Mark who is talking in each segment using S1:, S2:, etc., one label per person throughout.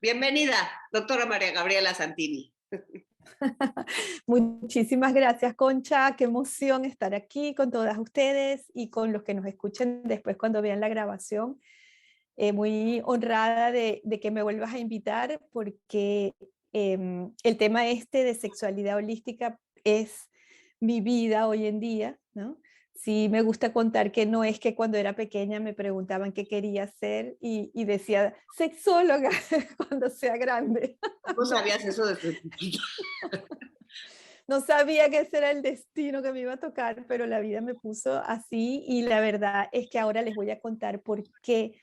S1: Bienvenida, doctora María Gabriela Santini.
S2: Muchísimas gracias, Concha. Qué emoción estar aquí con todas ustedes y con los que nos escuchen después cuando vean la grabación. Muy honrada de que me vuelvas a invitar porque el tema este de sexualidad holística es mi vida hoy en día, ¿no? Sí, me gusta contar que no es que cuando era pequeña me preguntaban qué quería ser y decía sexóloga cuando sea grande.
S1: ¿Cómo
S2: No.
S1: sabías eso desde chiquita?
S2: No sabía que ese era el destino que me iba a tocar, pero la vida me puso así y la verdad es que ahora les voy a contar por qué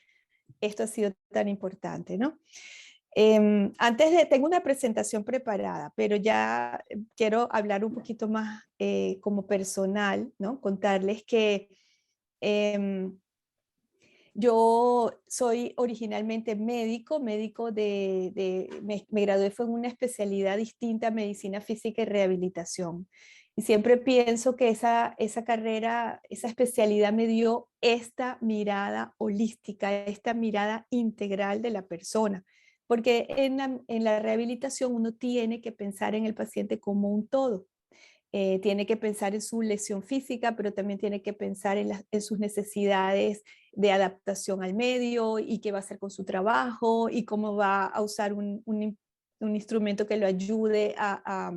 S2: esto ha sido tan importante, ¿no? Tengo una presentación preparada, pero ya quiero hablar un poquito más como personal, ¿no? Contarles que em, yo soy originalmente me gradué fue en una especialidad distinta, medicina física y rehabilitación. Y siempre pienso que esa carrera, esa especialidad me dio esta mirada holística, esta mirada integral de la persona. Porque en la rehabilitación uno tiene que pensar en el paciente como un todo. Tiene que pensar en su lesión física, pero también tiene que pensar en sus necesidades de adaptación al medio y qué va a hacer con su trabajo y cómo va a usar un instrumento que lo ayude a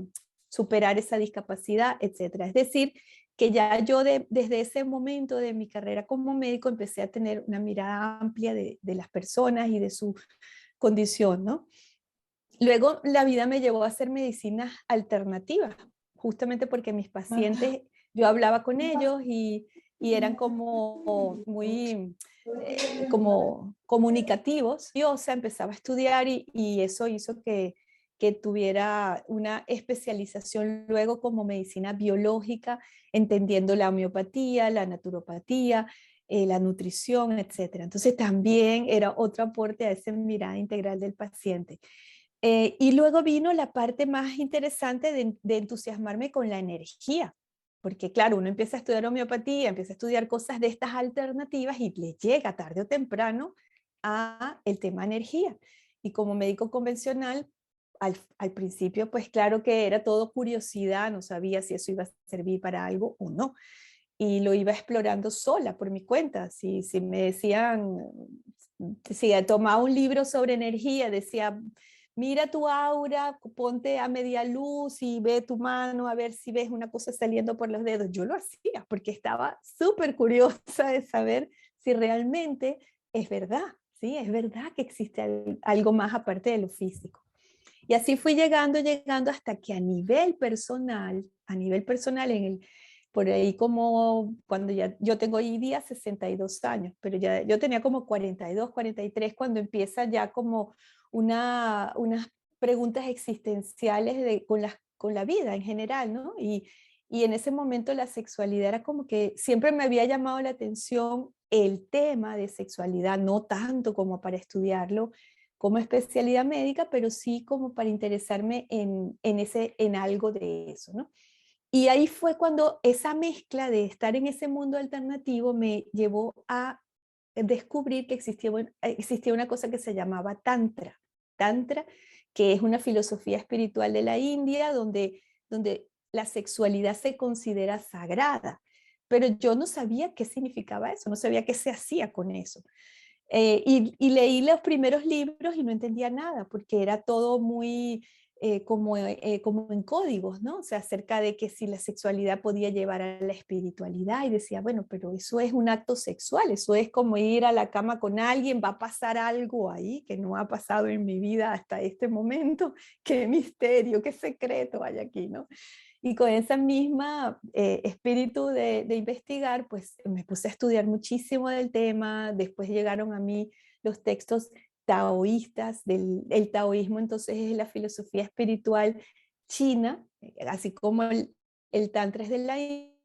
S2: superar esa discapacidad, etcétera. Es decir, que ya yo desde ese momento de mi carrera como médico empecé a tener una mirada amplia de las personas y de su condición, ¿no? Luego la vida me llevó a hacer medicinas alternativas, justamente porque mis pacientes, yo hablaba con ellos y eran como muy como comunicativos. Yo, o sea, empezaba a estudiar y eso hizo que tuviera una especialización luego como medicina biológica, entendiendo la homeopatía, la naturopatía, la nutrición, etcétera. Entonces también era otro aporte a esa mirada integral del paciente. Y luego vino la parte más interesante de entusiasmarme con la energía, porque claro, uno empieza a estudiar homeopatía, empieza a estudiar cosas de estas alternativas y le llega tarde o temprano a el tema energía. Y como médico convencional, al principio, pues claro que era todo curiosidad, no sabía si eso iba a servir para algo o no. Y lo iba explorando sola, por mi cuenta. Si me decían, si tomaba un libro sobre energía, decía, mira tu aura, ponte a media luz y ve tu mano a ver si ves una cosa saliendo por los dedos. Yo lo hacía porque estaba súper curiosa de saber si realmente es verdad, ¿sí? Es verdad que existe algo más aparte de lo físico. Y así fui llegando hasta que a nivel personal por ahí como cuando ya, yo tengo hoy día 62 años, pero ya yo tenía como 42, 43 cuando empieza ya como unas preguntas existenciales con la vida en general, ¿no? Y en ese momento la sexualidad era como que siempre me había llamado la atención el tema de sexualidad, no tanto como para estudiarlo como especialidad médica, pero sí como para interesarme en algo de eso, ¿no? Y ahí fue cuando esa mezcla de estar en ese mundo alternativo me llevó a descubrir que existía una cosa que se llamaba Tantra. Tantra, que es una filosofía espiritual de la India donde la sexualidad se considera sagrada. Pero yo no sabía qué significaba eso, no sabía qué se hacía con eso. Y leí los primeros libros y no entendía nada, porque era todo muy como en códigos, ¿no? O sea, acerca de que si la sexualidad podía llevar a la espiritualidad, y decía, bueno, pero eso es un acto sexual, eso es como ir a la cama con alguien, va a pasar algo ahí que no ha pasado en mi vida hasta este momento, qué misterio, qué secreto hay aquí, ¿no? Y con esa misma espíritu de investigar, pues me puse a estudiar muchísimo del tema, después llegaron a mí los textos taoístas, el taoísmo entonces es la filosofía espiritual china, así como el tantra es de la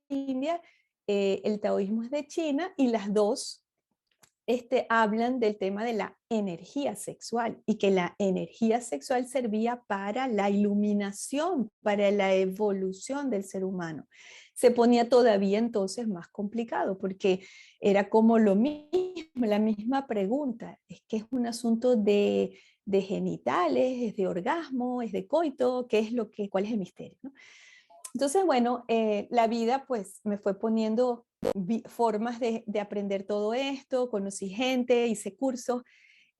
S2: India, el taoísmo es de China y las dos hablan del tema de la energía sexual y que la energía sexual servía para la iluminación, para la evolución del ser humano. Se ponía todavía entonces más complicado porque era como lo mismo, la misma pregunta, es que es un asunto de genitales, es de orgasmo, es de coito, ¿qué es lo que, cuál es el misterio, ¿no? Entonces, bueno, la vida pues me fue poniendo formas de aprender todo esto, conocí gente, hice cursos,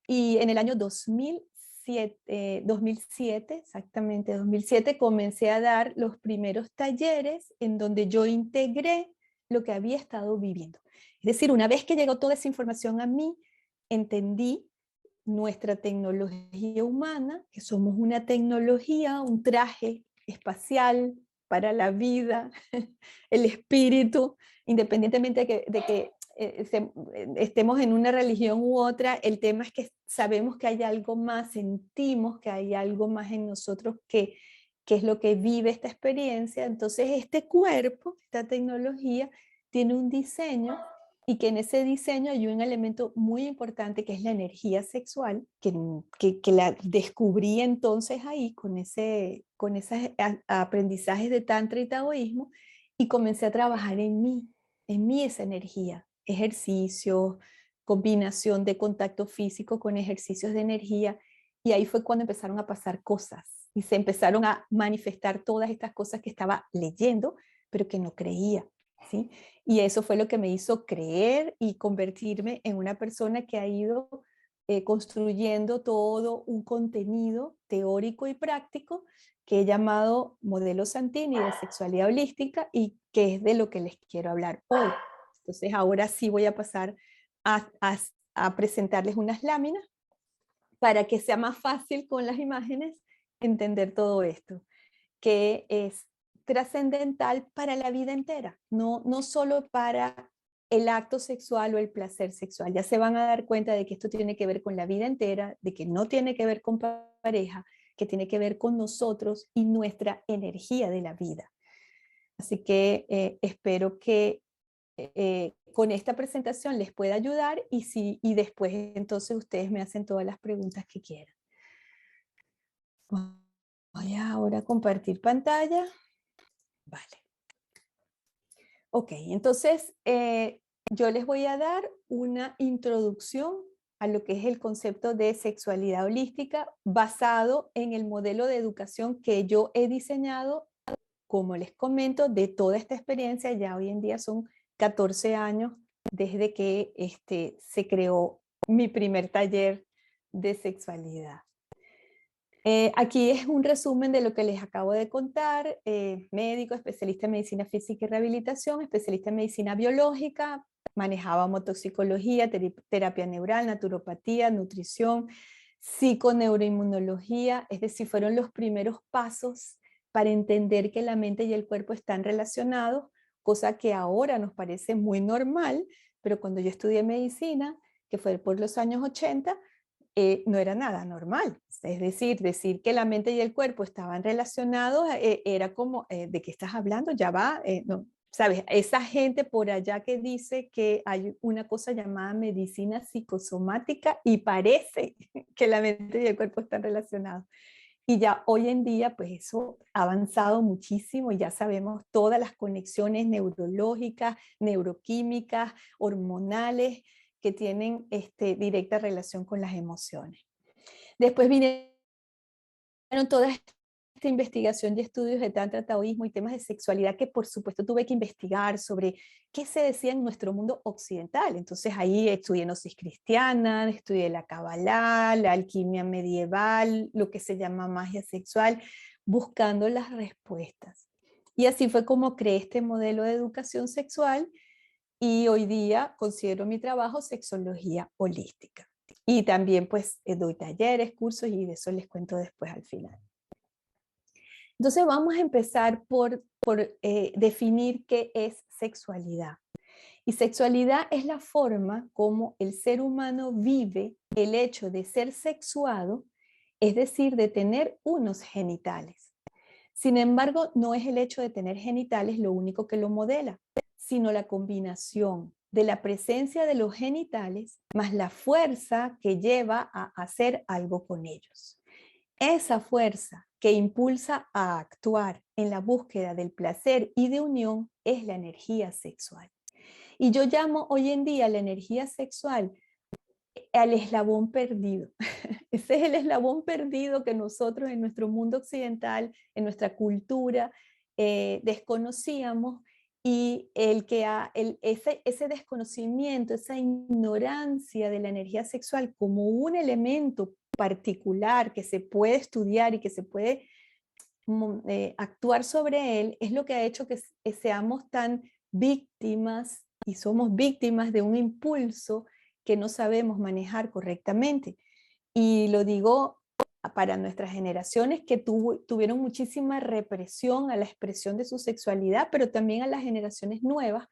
S2: y en el año 2007, exactamente 2007, comencé a dar los primeros talleres en donde yo integré lo que había estado viviendo. Es decir, una vez que llegó toda esa información a mí, entendí nuestra tecnología humana, que somos una tecnología, un traje espacial para la vida, el espíritu, independientemente de que estemos en una religión u otra, el tema es que sabemos que hay algo más, sentimos que hay algo más en nosotros que es lo que vive esta experiencia. Entonces este cuerpo, esta tecnología, tiene un diseño y que en ese diseño hay un elemento muy importante que es la energía sexual, que la descubrí entonces ahí con esos aprendizajes de Tantra y Taoísmo, y comencé a trabajar en mí esa energía, ejercicios, combinación de contacto físico con ejercicios de energía, y ahí fue cuando empezaron a pasar cosas, y se empezaron a manifestar todas estas cosas que estaba leyendo, pero que no creía, ¿sí? Y eso fue lo que me hizo creer y convertirme en una persona que ha ido construyendo todo un contenido teórico y práctico que he llamado Modelo Santini de Sexualidad Holística, y que es de lo que les quiero hablar hoy. Entonces ahora sí voy a pasar a presentarles unas láminas para que sea más fácil con las imágenes entender todo esto, que es trascendental para la vida entera, no solo para el acto sexual o el placer sexual. Ya se van a dar cuenta de que esto tiene que ver con la vida entera, de que no tiene que ver con pareja, que tiene que ver con nosotros y nuestra energía de la vida. Así que espero que con esta presentación les pueda ayudar, y después entonces ustedes me hacen todas las preguntas que quieran. Voy ahora a compartir pantalla. Vale. Ok, entonces yo les voy a dar una introducción a lo que es el concepto de sexualidad holística basado en el modelo de educación que yo he diseñado, como les comento, de toda esta experiencia. Ya hoy en día son 14 años desde que se creó mi primer taller de sexualidad. Aquí es un resumen de lo que les acabo de contar. Médico, especialista en medicina física y rehabilitación, especialista en medicina biológica, manejaba homotoxicología, terapia neural, naturopatía, nutrición, psiconeuroinmunología, es decir, fueron los primeros pasos para entender que la mente y el cuerpo están relacionados, cosa que ahora nos parece muy normal, pero cuando yo estudié medicina, que fue por los años 80, no era nada normal. Es decir que la mente y el cuerpo estaban relacionados, era como, ¿de qué estás hablando? Ya va, no, ¿sabes? Esa gente por allá que dice que hay una cosa llamada medicina psicosomática y parece que la mente y el cuerpo están relacionados. Y ya hoy en día, pues eso ha avanzado muchísimo y ya sabemos todas las conexiones neurológicas, neuroquímicas, hormonales, que tienen directa relación con las emociones. Después vinieron toda esta investigación y estudios de tantra, taoísmo y temas de sexualidad que por supuesto tuve que investigar sobre qué se decía en nuestro mundo occidental. Entonces ahí estudié gnosis cristiana, estudié la Kabbalah, la alquimia medieval, lo que se llama magia sexual, buscando las respuestas. Y así fue como creé este modelo de educación sexual, y hoy día considero mi trabajo sexología holística. Y también pues doy talleres, cursos, y de eso les cuento después al final. Entonces vamos a empezar por definir qué es sexualidad. Y sexualidad es la forma como el ser humano vive el hecho de ser sexuado, es decir, de tener unos genitales. Sin embargo, no es el hecho de tener genitales lo único que lo modela, sino la combinación de la presencia de los genitales más la fuerza que lleva a hacer algo con ellos. Esa fuerza que impulsa a actuar en la búsqueda del placer y de unión es la energía sexual. Y yo llamo hoy en día la energía sexual al eslabón perdido. Ese es el eslabón perdido que nosotros en nuestro mundo occidental, en nuestra cultura, desconocíamos, y ese desconocimiento, esa ignorancia de la energía sexual como un elemento particular que se puede estudiar y que se puede actuar sobre él, es lo que ha hecho que seamos tan víctimas, y somos víctimas de un impulso que no sabemos manejar correctamente. Y lo digo para nuestras generaciones que tuvieron muchísima represión a la expresión de su sexualidad, pero también a las generaciones nuevas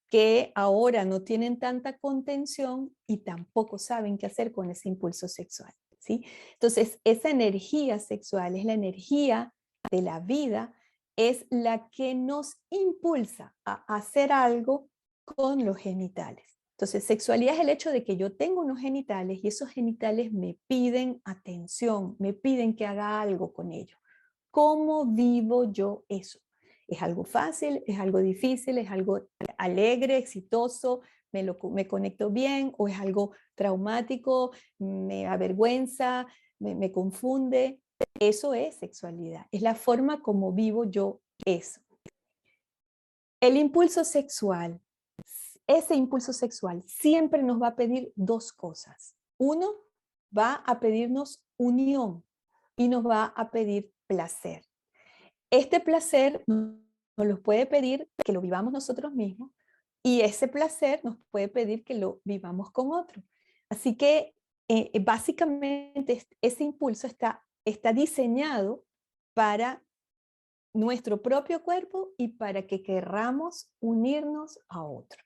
S2: que ahora no tienen tanta contención y tampoco saben qué hacer con ese impulso sexual, ¿sí? Entonces, esa energía sexual es la energía de la vida, es la que nos impulsa a hacer algo con los genitales. Entonces, sexualidad es el hecho de que yo tengo unos genitales y esos genitales me piden atención, me piden que haga algo con ellos. ¿Cómo vivo yo eso? ¿Es algo fácil? ¿Es algo difícil? ¿Es algo alegre, exitoso? ¿Me conecto bien? ¿O es algo traumático? ¿Me avergüenza? ¿Me confunde? Eso es sexualidad. Es la forma como vivo yo eso. El impulso sexual, ese impulso sexual siempre nos va a pedir dos cosas. Uno, va a pedirnos unión y nos va a pedir placer. Este placer nos lo puede pedir que lo vivamos nosotros mismos, y ese placer nos puede pedir que lo vivamos con otro. Así que básicamente ese impulso está diseñado para nuestro propio cuerpo y para que querramos unirnos a otro.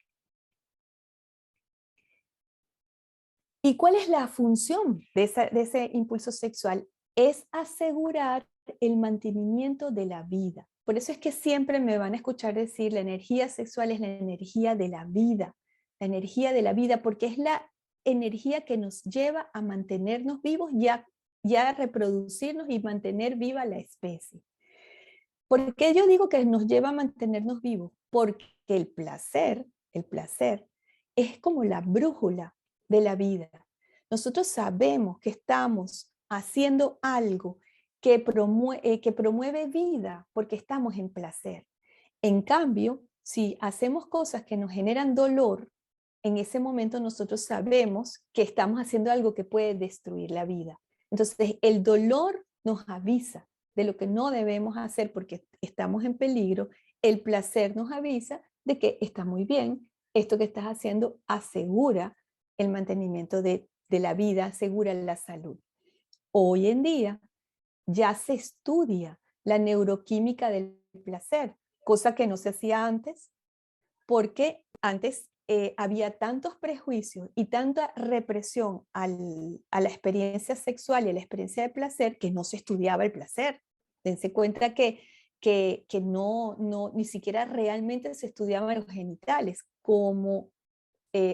S2: ¿Y cuál es la función de ese impulso sexual? Es asegurar el mantenimiento de la vida. Por eso es que siempre me van a escuchar decir la energía sexual es la energía de la vida, porque es la energía que nos lleva a mantenernos vivos y a reproducirnos y mantener viva la especie. ¿Por qué yo digo que nos lleva a mantenernos vivos? Porque el placer es como la brújula de la vida. Nosotros sabemos que estamos haciendo algo que promueve vida porque estamos en placer. En cambio, si hacemos cosas que nos generan dolor, en ese momento nosotros sabemos que estamos haciendo algo que puede destruir la vida. Entonces, el dolor nos avisa de lo que no debemos hacer porque estamos en peligro. El placer nos avisa de que está muy bien, esto que estás haciendo asegura el mantenimiento de la vida, asegura la salud. Hoy en día ya se estudia la neuroquímica del placer, cosa que no se hacía antes, porque antes había tantos prejuicios y tanta represión a la experiencia sexual y a la experiencia de placer que no se estudiaba el placer. Dense cuenta que ni siquiera realmente se estudiaban los genitales como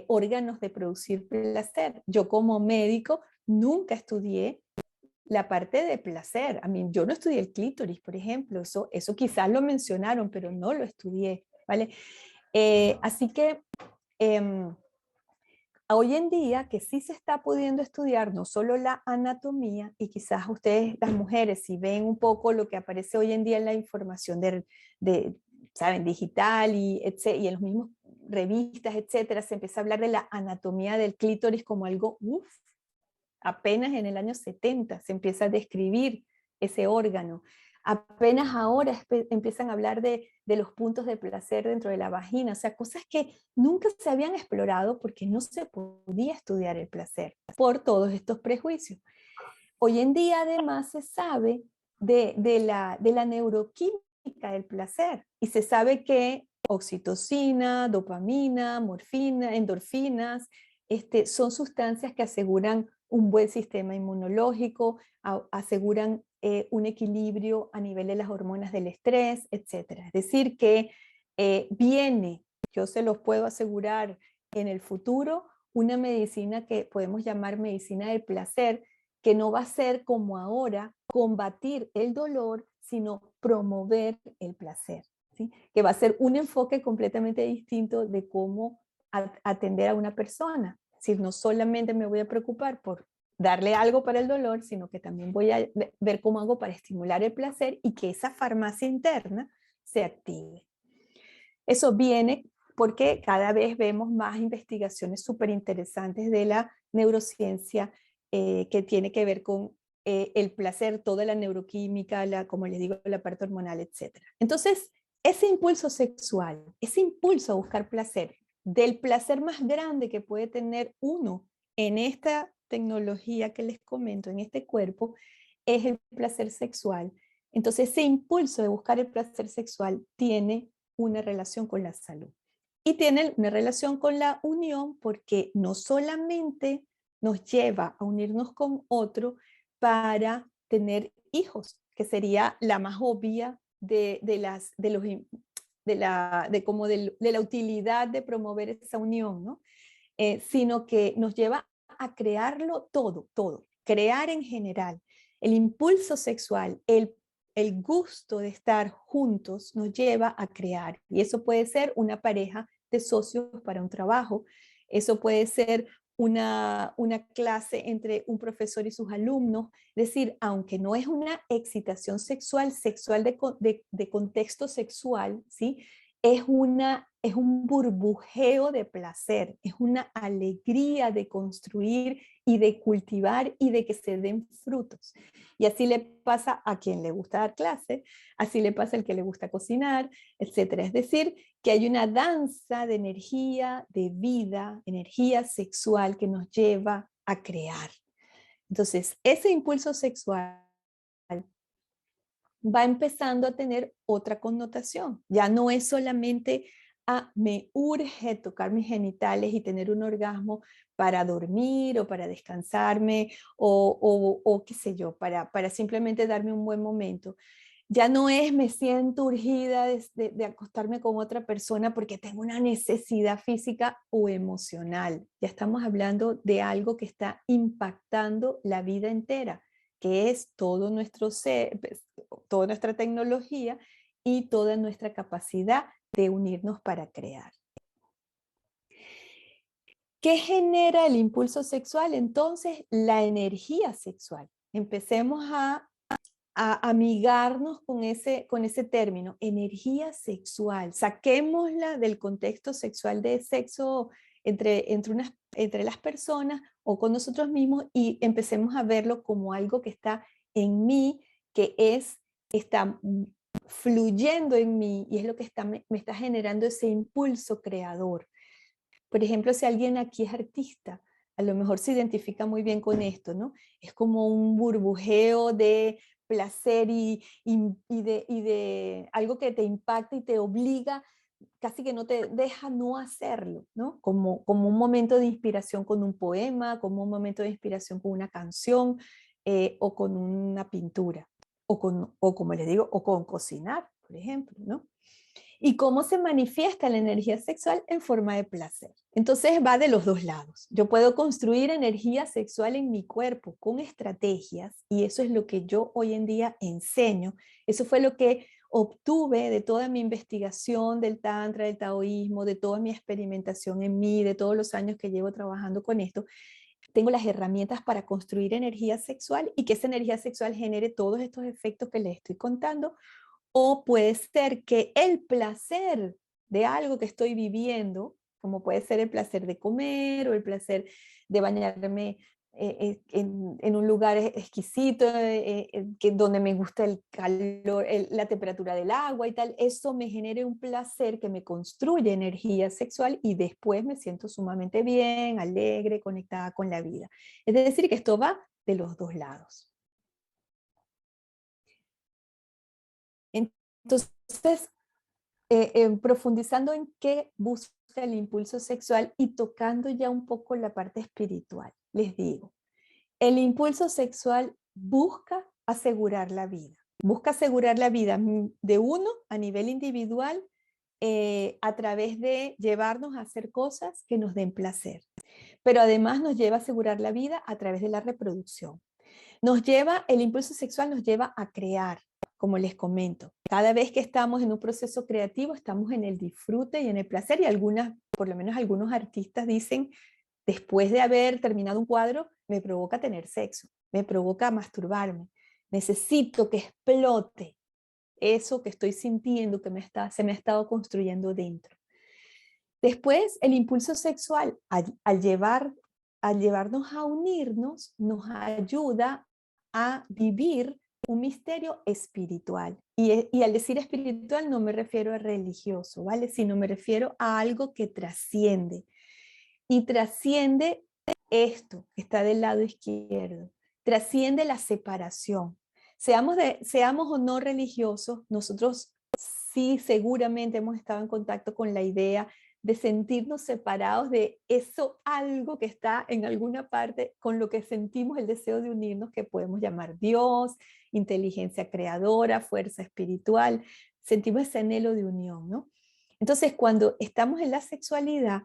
S2: órganos de producir placer. Yo como médico nunca estudié la parte de placer. Yo no estudié el clítoris, por ejemplo, eso quizás lo mencionaron, pero no lo estudié, ¿vale? Así que hoy en día que sí se está pudiendo estudiar no solo la anatomía, y quizás ustedes, las mujeres, si ven un poco lo que aparece hoy en día en la información ¿saben? Digital y en los mismos revistas, etcétera, se empieza a hablar de la anatomía del clítoris como algo, apenas en el año 70 se empieza a describir ese órgano. Apenas ahora empiezan a hablar de los puntos de placer dentro de la vagina, o sea, cosas que nunca se habían explorado porque no se podía estudiar el placer por todos estos prejuicios. Hoy en día además se sabe de la neuroquímica del placer, y se sabe que oxitocina, dopamina, morfina, endorfinas, son sustancias que aseguran un buen sistema inmunológico, aseguran un equilibrio a nivel de las hormonas del estrés, etc. Es decir, que yo se los puedo asegurar en el futuro, una medicina que podemos llamar medicina del placer, que no va a ser como ahora combatir el dolor, sino promover el placer, ¿sí? Que va a ser un enfoque completamente distinto de cómo atender a una persona, Es decir, no solamente me voy a preocupar por darle algo para el dolor, sino que también voy a ver cómo hago para estimular el placer y que esa farmacia interna se active. Eso viene porque cada vez vemos más investigaciones súper interesantes de la neurociencia que tiene que ver con el placer, toda la neuroquímica, como les digo, la parte hormonal, etc. Entonces, ese impulso sexual, ese impulso a buscar placer, del placer más grande que puede tener uno en esta tecnología que les comento, en este cuerpo, es el placer sexual. Entonces, ese impulso de buscar el placer sexual tiene una relación con la salud. Y tiene una relación con la unión porque no solamente nos lleva a unirnos con otro para tener hijos, que sería la más obvia de la utilidad de promover esa unión, ¿no? Sino que nos lleva a crearlo todo, todo, crear en general. El impulso sexual, el gusto de estar juntos nos lleva a crear. Y eso puede ser una pareja de socios para un trabajo, eso puede ser una clase entre un profesor y sus alumnos, es decir, aunque no es una excitación sexual, de contexto sexual, ¿sí? Es un burbujeo de placer, es una alegría de construir y de cultivar y de que se den frutos. Y así le pasa a quien le gusta dar clase, así le pasa al que le gusta cocinar, etcétera. Es decir, que hay una danza de energía, de vida, energía sexual que nos lleva a crear. Entonces, ese impulso sexual va empezando a tener otra connotación. Ya no es solamente, me urge tocar mis genitales y tener un orgasmo para dormir o para descansarme o qué sé yo, para simplemente darme un buen momento. Ya no es, me siento urgida de acostarme con otra persona porque tengo una necesidad física o emocional. Ya estamos hablando de algo que está impactando la vida entera, que es todo nuestro ser, toda nuestra tecnología y toda nuestra capacidad de unirnos para crear. ¿Qué genera el impulso sexual? Entonces, la energía sexual. Empecemos a amigarnos con ese término, energía sexual. Saquémosla del contexto sexual de sexo entre las personas o con nosotros mismos y empecemos a verlo como algo que está en mí, que está fluyendo en mí y es lo que me está generando ese impulso creador. Por ejemplo, si alguien aquí es artista, a lo mejor se identifica muy bien con esto, ¿no? Es como un burbujeo de placer y de algo que te impacta y te obliga, casi que no te deja no hacerlo, ¿no? Como un momento de inspiración con un poema, como un momento de inspiración con una canción o con una pintura, o como les digo, o con cocinar, por ejemplo, ¿no? ¿Y cómo se manifiesta la energía sexual? En forma de placer. Entonces va de los dos lados. Yo puedo construir energía sexual en mi cuerpo con estrategias y eso es lo que yo hoy en día enseño. Eso fue lo que obtuve de toda mi investigación del tantra, del taoísmo, de toda mi experimentación en mí, de todos los años que llevo trabajando con esto. Tengo las herramientas para construir energía sexual y que esa energía sexual genere todos estos efectos que les estoy contando. O puede ser que el placer de algo que estoy viviendo, como puede ser el placer de comer o el placer de bañarme en un lugar exquisito, donde me gusta el calor, la temperatura del agua y tal, eso me genere un placer que me construye energía sexual y después me siento sumamente bien, alegre, conectada con la vida. Es decir, que esto va de los dos lados. Entonces, profundizando en qué busca el impulso sexual y tocando ya un poco la parte espiritual, les digo, el impulso sexual busca asegurar la vida de uno a nivel individual a través de llevarnos a hacer cosas que nos den placer, pero además nos lleva a asegurar la vida a través de la reproducción. El impulso sexual nos lleva a crear, como les comento. Cada vez que estamos en un proceso creativo, estamos en el disfrute y en el placer y por lo menos algunos artistas dicen después de haber terminado un cuadro, me provoca tener sexo, me provoca masturbarme. Necesito que explote eso que estoy sintiendo que se me ha estado construyendo dentro. Después, el impulso sexual, al llevarnos a unirnos, nos ayuda a vivir un misterio espiritual. Y al decir espiritual no me refiero a religioso, ¿vale? Sino me refiero a algo que trasciende. Y trasciende esto, que está del lado izquierdo. Trasciende la separación. Seamos o no religiosos, nosotros sí seguramente hemos estado en contacto con la idea de sentirnos separados de eso, algo que está en alguna parte con lo que sentimos el deseo de unirnos, que podemos llamar Dios, inteligencia creadora, fuerza espiritual. Sentimos ese anhelo de unión, ¿no? Entonces, cuando estamos en la sexualidad,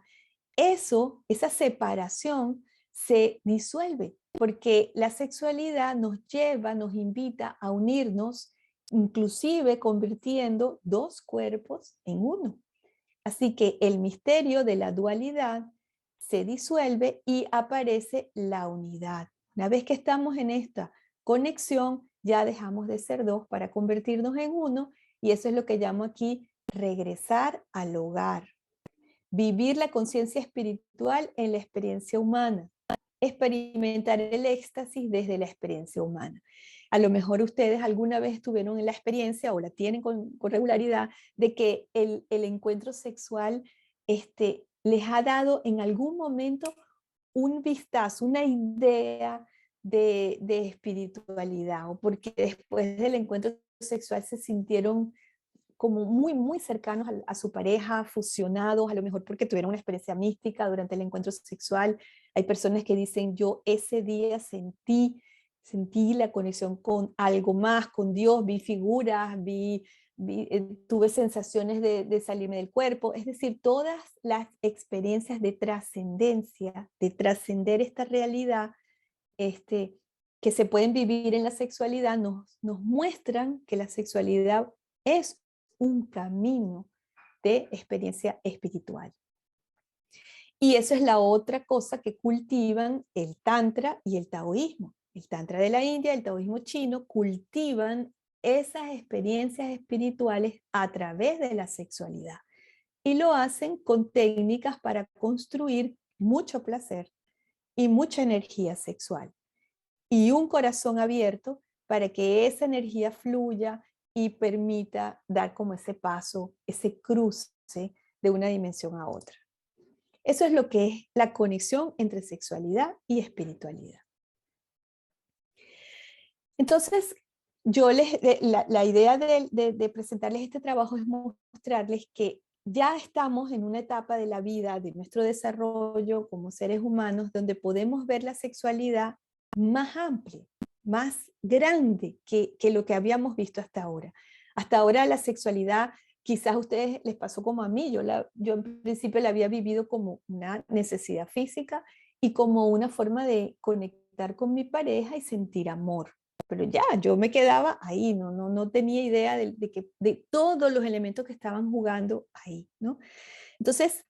S2: esa separación se disuelve, porque la sexualidad nos lleva, nos invita a unirnos, inclusive convirtiendo dos cuerpos en uno. Así que el misterio de la dualidad se disuelve y aparece la unidad. Una vez que estamos en esta conexión, ya dejamos de ser dos para convertirnos en uno, y eso es lo que llamo aquí regresar al hogar. Vivir la conciencia espiritual en la experiencia humana. Experimentar el éxtasis desde la experiencia humana. A lo mejor ustedes alguna vez tuvieron la experiencia o la tienen con regularidad de que el encuentro sexual les ha dado en algún momento un vistazo, una idea de espiritualidad, o porque después del encuentro sexual se sintieron como muy, muy cercanos a su pareja, fusionados, a lo mejor porque tuvieron una experiencia mística durante el encuentro sexual. Hay personas que dicen, yo ese día sentí la conexión con algo más, con Dios, vi figuras, tuve sensaciones de salirme del cuerpo. Es decir, todas las experiencias de trascendencia, de trascender esta realidad, que se pueden vivir en la sexualidad, nos muestran que la sexualidad es un camino de experiencia espiritual. Y eso es la otra cosa que cultivan el Tantra y el Taoísmo. El Tantra de la India, el Taoísmo chino, cultivan esas experiencias espirituales a través de la sexualidad. Y lo hacen con técnicas para construir mucho placer y mucha energía sexual. Y un corazón abierto para que esa energía fluya y permita dar como ese paso, ese cruce de una dimensión a otra. Eso es lo que es la conexión entre sexualidad y espiritualidad. Entonces, la idea de presentarles este trabajo es mostrarles que ya estamos en una etapa de la vida, de nuestro desarrollo como seres humanos, donde podemos ver la sexualidad más amplia, más grande que lo que habíamos visto hasta ahora. Hasta ahora la sexualidad, quizás a ustedes les pasó como a mí, yo en principio la había vivido como una necesidad física y como una forma de conectar con mi pareja y sentir amor. Pero ya, yo me quedaba ahí, no tenía idea de todos los elementos que estaban jugando ahí, ¿no? Entonces,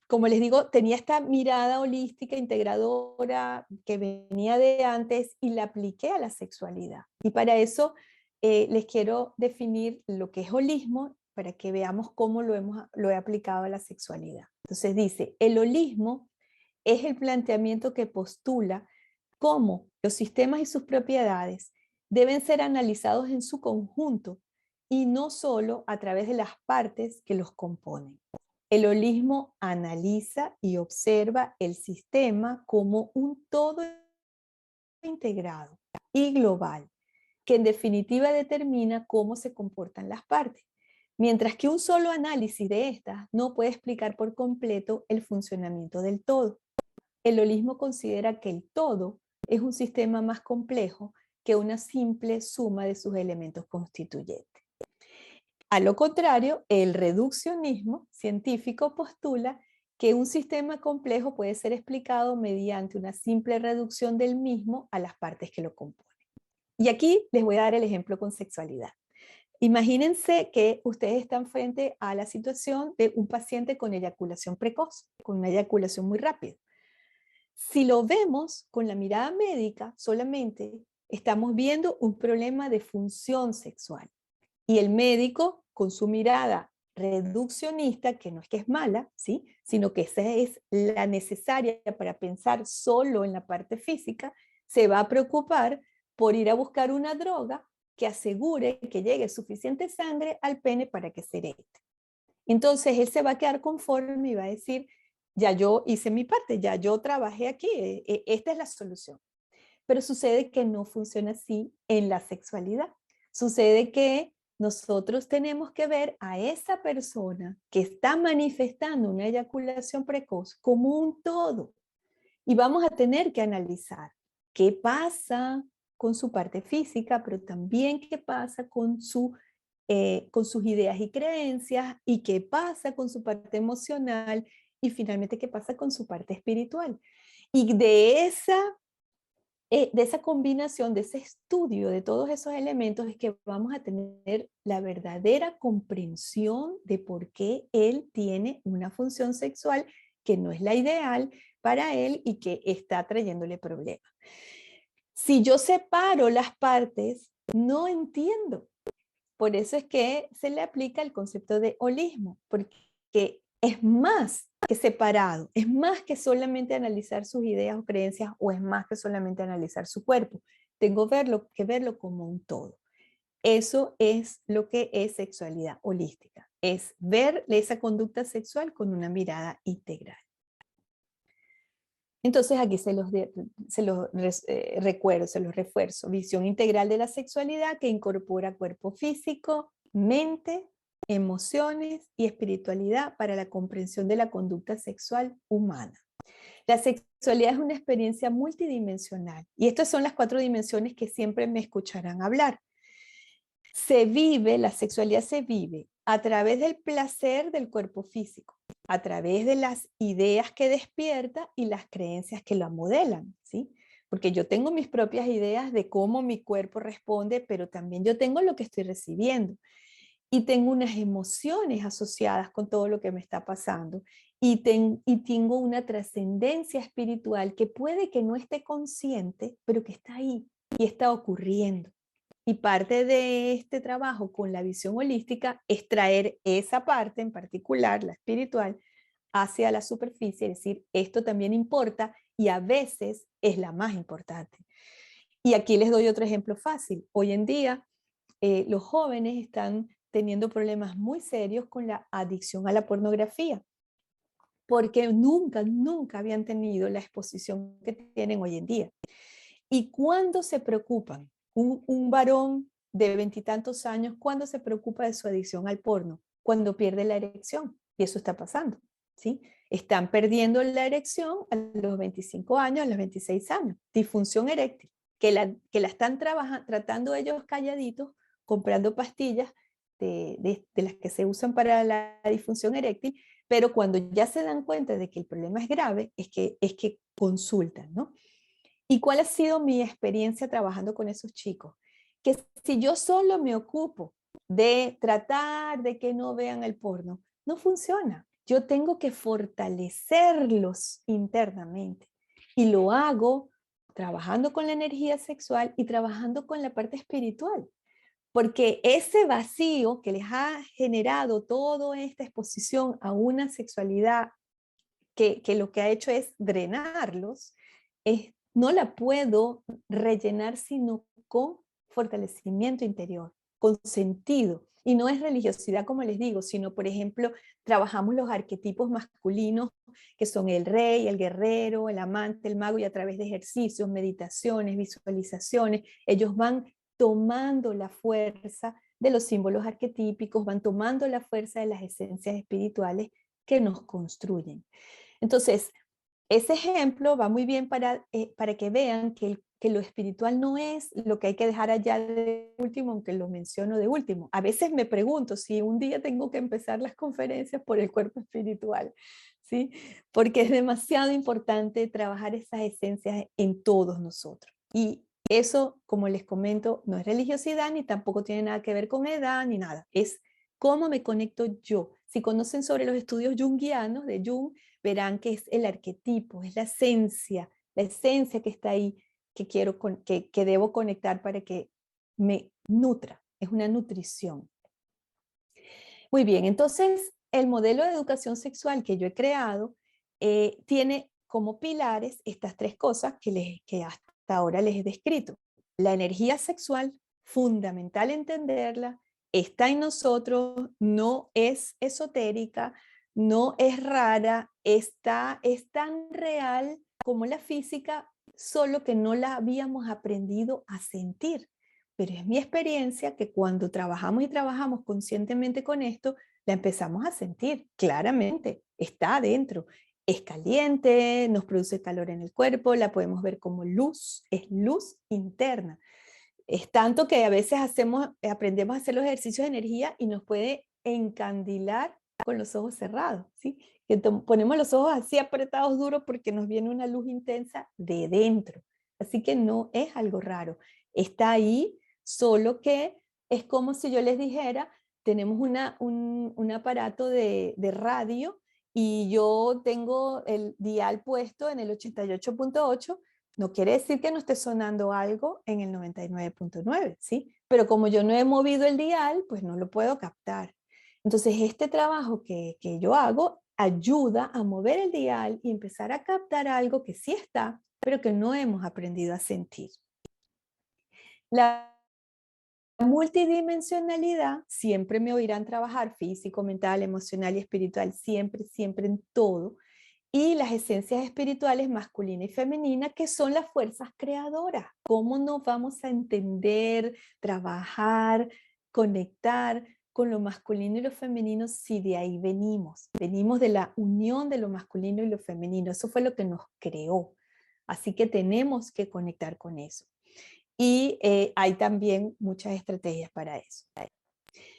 S2: como les digo, tenía esta mirada holística, integradora, que venía de antes y la apliqué a la sexualidad. Y para eso les quiero definir lo que es holismo, para que veamos cómo lo he aplicado a la sexualidad. Entonces dice, el holismo es el planteamiento que postula cómo los sistemas y sus propiedades deben ser analizados en su conjunto y no solo a través de las partes que los componen. El holismo analiza y observa el sistema como un todo integrado y global, que en definitiva determina cómo se comportan las partes, mientras que un solo análisis de estas no puede explicar por completo el funcionamiento del todo. El holismo considera que el todo es un sistema más complejo que una simple suma de sus elementos constituyentes. A lo contrario, el reduccionismo científico postula que un sistema complejo puede ser explicado mediante una simple reducción del mismo a las partes que lo componen. Y aquí les voy a dar el ejemplo con sexualidad. Imagínense que ustedes están frente a la situación de un paciente con eyaculación precoz, con una eyaculación muy rápida. Si lo vemos con la mirada médica, solamente estamos viendo un problema de función sexual. Y el médico, con su mirada reduccionista, que no es que es mala, ¿sí? Sino que esa es la necesaria para pensar solo en la parte física, se va a preocupar por ir a buscar una droga que asegure que llegue suficiente sangre al pene para que se erecte. Entonces él se va a quedar conforme y va a decir, ya yo hice mi parte, ya yo trabajé aquí, esta es la solución. Pero sucede que no funciona así en la sexualidad. Sucede que nosotros tenemos que ver a esa persona que está manifestando una eyaculación precoz como un todo. Y vamos a tener que analizar qué pasa con su parte física, pero también qué pasa con sus ideas y creencias, y qué pasa con su parte emocional, y finalmente qué pasa con su parte espiritual. Y de esa combinación, de ese estudio de todos esos elementos, es que vamos a tener la verdadera comprensión de por qué él tiene una función sexual que no es la ideal para él y que está trayéndole problemas. Si yo separo las partes, no entiendo. Por eso es que se le aplica el concepto de holismo, porque es más que separado, es más que solamente analizar sus ideas o creencias, o es más que solamente analizar su cuerpo. Tengo que verlo como un todo. Eso es lo que es sexualidad holística, es ver esa conducta sexual con una mirada integral. Entonces aquí recuerdo, se los refuerzo. Visión integral de la sexualidad que incorpora cuerpo físico, mente, emociones y espiritualidad para la comprensión de la conducta sexual humana. La sexualidad es una experiencia multidimensional y estas son las 4 dimensiones que siempre me escucharán hablar. La sexualidad se vive a través del placer del cuerpo físico, a través de las ideas que despierta y las creencias que la modelan, ¿sí? Porque yo tengo mis propias ideas de cómo mi cuerpo responde, pero también yo tengo lo que estoy recibiendo. Y tengo unas emociones asociadas con todo lo que me está pasando. Y tengo una trascendencia espiritual que puede que no esté consciente, pero que está ahí y está ocurriendo. Y parte de este trabajo con la visión holística es traer esa parte en particular, la espiritual, hacia la superficie, es decir, esto también importa y a veces es la más importante. Y aquí les doy otro ejemplo fácil. Hoy en día los jóvenes están teniendo problemas muy serios con la adicción a la pornografía, porque nunca habían tenido la exposición que tienen hoy en día. ¿Y cuándo se preocupan? Un varón de 20 y tantos años, ¿cuándo se preocupa de su adicción al porno? Cuando pierde la erección. Y eso está pasando, ¿sí? Están perdiendo la erección a los 25 años, a los 26 años. Disfunción eréctil, que la están tratando ellos calladitos, comprando pastillas de las que se usan para la disfunción eréctil, pero cuando ya se dan cuenta de que el problema es grave, es que consultan, ¿no? ¿Y cuál ha sido mi experiencia trabajando con esos chicos? Que si yo solo me ocupo de tratar de que no vean el porno, no funciona. Yo tengo que fortalecerlos internamente. Y lo hago trabajando con la energía sexual y trabajando con la parte espiritual. Porque ese vacío que les ha generado toda esta exposición a una sexualidad que lo que ha hecho es drenarlos, no la puedo rellenar sino con fortalecimiento interior, con sentido. Y no es religiosidad, como les digo, sino, por ejemplo, trabajamos los arquetipos masculinos, que son el rey, el guerrero, el amante, el mago, y a través de ejercicios, meditaciones, visualizaciones, ellos van tomando la fuerza de los símbolos arquetípicos, van tomando la fuerza de las esencias espirituales que nos construyen. Entonces, ese ejemplo va muy bien para que vean que lo espiritual no es lo que hay que dejar allá de último, aunque lo menciono de último. A veces me pregunto si un día tengo que empezar las conferencias por el cuerpo espiritual, ¿sí? Porque es demasiado importante trabajar esas esencias en todos nosotros. Y Eso, como les comento, no es religiosidad ni tampoco tiene nada que ver con edad ni nada. Es cómo me conecto yo. Si conocen sobre los estudios junguianos de Jung, verán que es el arquetipo, es la esencia que está ahí, que que debo conectar para que me nutra. Es una nutrición. Muy bien, entonces el modelo de educación sexual que yo he creado tiene como pilares estas tres cosas que hasta ahora les he descrito. La energía sexual, fundamental entenderla, está en nosotros, no es esotérica, no es rara, es tan real como la física, solo que no la habíamos aprendido a sentir. Pero es mi experiencia que cuando trabajamos y trabajamos conscientemente con esto, la empezamos a sentir claramente, está adentro. Es caliente, nos produce calor en el cuerpo, la podemos ver como luz, es luz interna. Es tanto que a veces aprendemos a hacer los ejercicios de energía y nos puede encandilar con los ojos cerrados, ¿sí? Que ponemos los ojos así apretados duros porque nos viene una luz intensa de dentro. Así que no es algo raro. Está ahí, solo que es como si yo les dijera, tenemos un aparato de radio y yo tengo el dial puesto en el 88.8. No quiere decir que no esté sonando algo en el 99.9, ¿sí? Pero como yo no he movido el dial, pues no lo puedo captar. Entonces, este trabajo que yo hago ayuda a mover el dial y empezar a captar algo que sí está, pero que no hemos aprendido a sentir. La multidimensionalidad, siempre me oirán trabajar físico, mental, emocional y espiritual, siempre, siempre en todo. Y las esencias espirituales masculina y femenina, que son las fuerzas creadoras. ¿Cómo nos vamos a entender, trabajar, conectar con lo masculino y lo femenino si de ahí venimos? Venimos de la unión de lo masculino y lo femenino. Eso fue lo que nos creó. Así que tenemos que conectar con eso. Y hay también muchas estrategias para eso.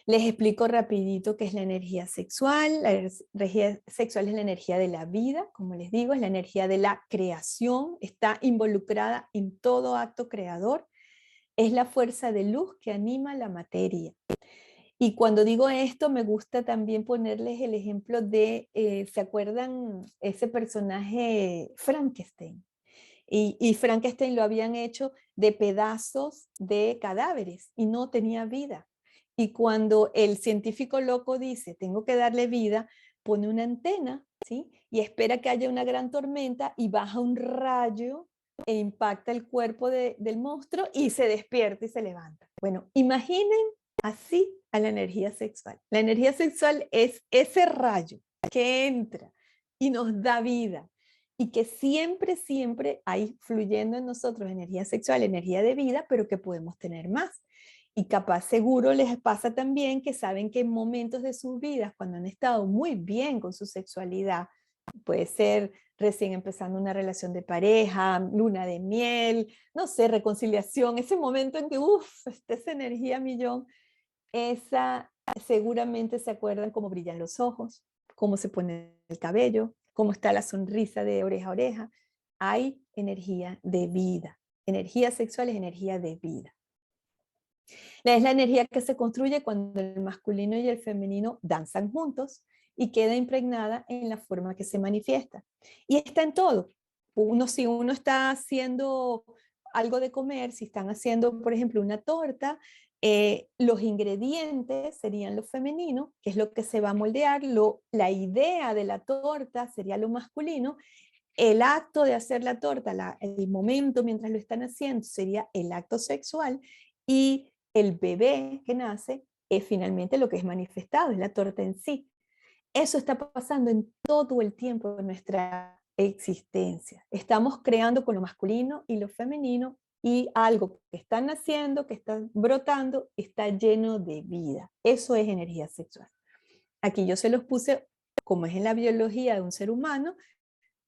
S2: Les explico rapidito qué es la energía sexual. La energía sexual es la energía de la vida, como les digo, es la energía de la creación, está involucrada en todo acto creador, es la fuerza de luz que anima la materia. Y cuando digo esto, me gusta también ponerles el ejemplo de, ¿se acuerdan ese personaje Frankenstein? Y Frankenstein lo habían hecho de pedazos de cadáveres y no tenía vida. Y cuando el científico loco dice, tengo que darle vida, pone una antena, ¿sí? Y espera que haya una gran tormenta y baja un rayo e impacta el cuerpo del monstruo y se despierta y se levanta. Bueno, imaginen así a la energía sexual. La energía sexual es ese rayo que entra y nos da vida y que siempre, siempre hay fluyendo en nosotros energía sexual, energía de vida, pero que podemos tener más. Y capaz seguro les pasa también que saben que en momentos de sus vidas, cuando han estado muy bien con su sexualidad, puede ser recién empezando una relación de pareja, luna de miel, no sé, reconciliación, ese momento en que, uff, está esa energía millón, esa seguramente se acuerdan cómo brillan los ojos, cómo se pone el cabello, cómo está la sonrisa de oreja a oreja. Hay energía de vida. Energía sexual es energía de vida. Es la energía que se construye cuando el masculino y el femenino danzan juntos y queda impregnada en la forma que se manifiesta. Y está en todo. Si uno está haciendo algo de comer, si están haciendo, por ejemplo, una torta, los ingredientes serían lo femenino, que es lo que se va a moldear, la idea de la torta sería lo masculino, el acto de hacer la torta, el momento mientras lo están haciendo sería el acto sexual y el bebé que nace es finalmente lo que es manifestado, es la torta en sí. Eso está pasando en todo el tiempo de nuestra existencia. Estamos creando con lo masculino y lo femenino y algo que está naciendo, que está brotando, está lleno de vida. Eso es energía sexual. Aquí yo se los puse como es en la biología de un ser humano,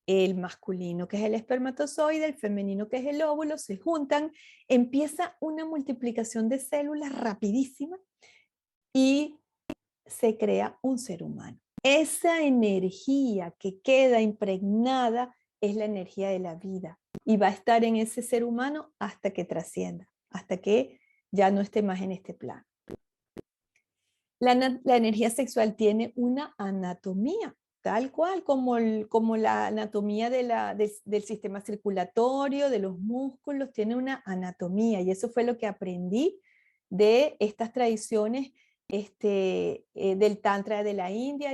S2: el masculino que es el espermatozoide, el femenino que es el óvulo, se juntan, empieza una multiplicación de células rapidísima y se crea un ser humano. Esa energía que queda impregnada es la energía de la vida. y va a estar en ese ser humano hasta que trascienda, hasta que ya no esté más en este plano. La energía sexual tiene una anatomía, tal cual como la anatomía del sistema circulatorio, de los músculos, tiene una anatomía, y eso fue lo que aprendí de estas tradiciones del Tantra de la India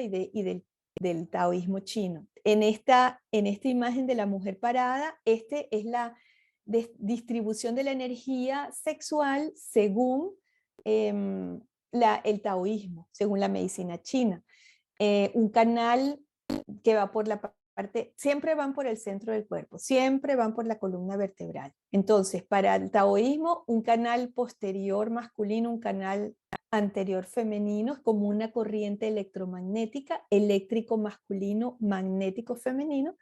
S2: del taoísmo chino. En esta imagen de la mujer parada, es la distribución de la energía sexual según el taoísmo, según la medicina china. Un canal que va por la parte, siempre van por el centro del cuerpo, siempre van por la columna vertebral. Entonces, para el taoísmo, un canal posterior masculino, un canal anterior femenino, es como una corriente electromagnética, eléctrico masculino, magnético femenino.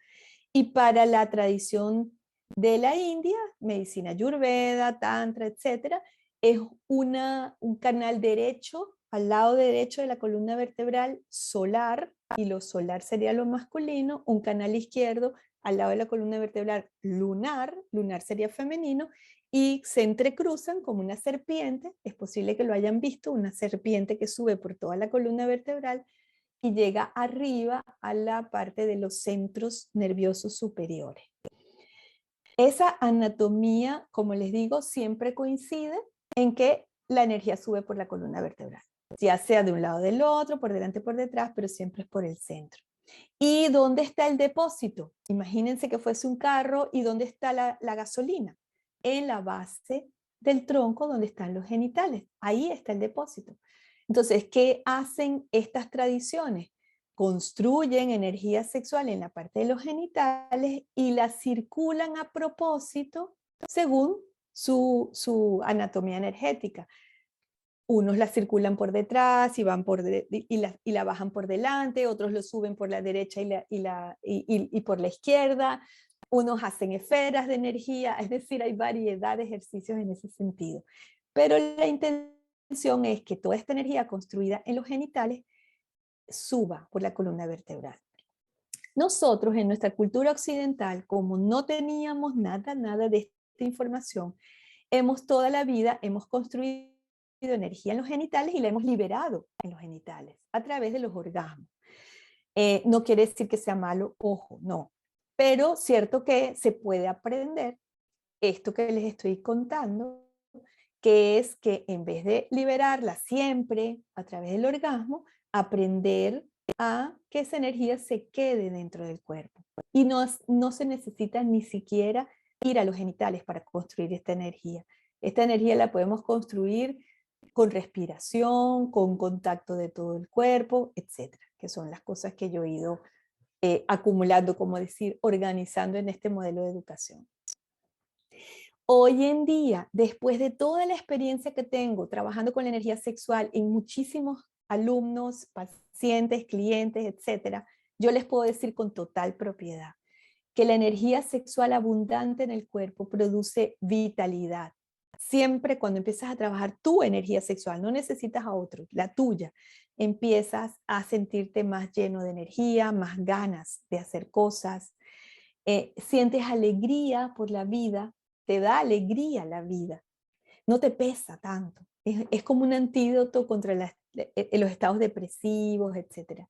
S2: Y para la tradición de la India, medicina ayurveda, tantra, etcétera, es un canal derecho, al lado derecho de la columna vertebral, solar, y lo solar sería lo masculino, un canal izquierdo al lado de la columna vertebral, lunar, lunar sería femenino, y se entrecruzan como una serpiente, es posible que lo hayan visto, una serpiente que sube por toda la columna vertebral y llega arriba a la parte de los centros nerviosos superiores. Esa anatomía, como les digo, siempre coincide en que la energía sube por la columna vertebral, ya sea de un lado o del otro, por delante o por detrás, pero siempre es por el centro. ¿Y dónde está el depósito? Imagínense que fuese un carro, ¿y dónde está la gasolina? En la base del tronco donde están los genitales. Ahí está el depósito. Entonces, ¿qué hacen estas tradiciones? Construyen energía sexual en la parte de los genitales y la circulan a propósito según su anatomía energética. Unos la circulan por detrás y, y la bajan por delante, otros lo suben por la derecha y por la izquierda, unos hacen esferas de energía, es decir, hay variedad de ejercicios en ese sentido. Pero la intención es que toda esta energía construida en los genitales suba por la columna vertebral. Nosotros en nuestra cultura occidental, como no teníamos nada de esta información, toda la vida hemos construido energía en los genitales y la hemos liberado en los genitales a través de los orgasmos. No quiere decir que sea malo, ojo, no. Pero cierto que se puede aprender esto que les estoy contando, que es que en vez de liberarla siempre a través del orgasmo, aprender a que esa energía se quede dentro del cuerpo. Y no se necesita ni siquiera ir a los genitales para construir esta energía. Esta energía la podemos construir con respiración, con contacto de todo el cuerpo, etcétera, que son las cosas que yo he ido acumulando, como decir, organizando en este modelo de educación. Hoy en día, después de toda la experiencia que tengo trabajando con la energía sexual en muchísimos alumnos, pacientes, clientes, etcétera, yo les puedo decir con total propiedad que la energía sexual abundante en el cuerpo produce vitalidad. Siempre cuando empiezas a trabajar tu energía sexual, no necesitas a otro, la tuya, empiezas a sentirte más lleno de energía, más ganas de hacer cosas, sientes alegría por la vida, te da alegría la vida, no te pesa tanto, es como un antídoto contra los estados depresivos, etc.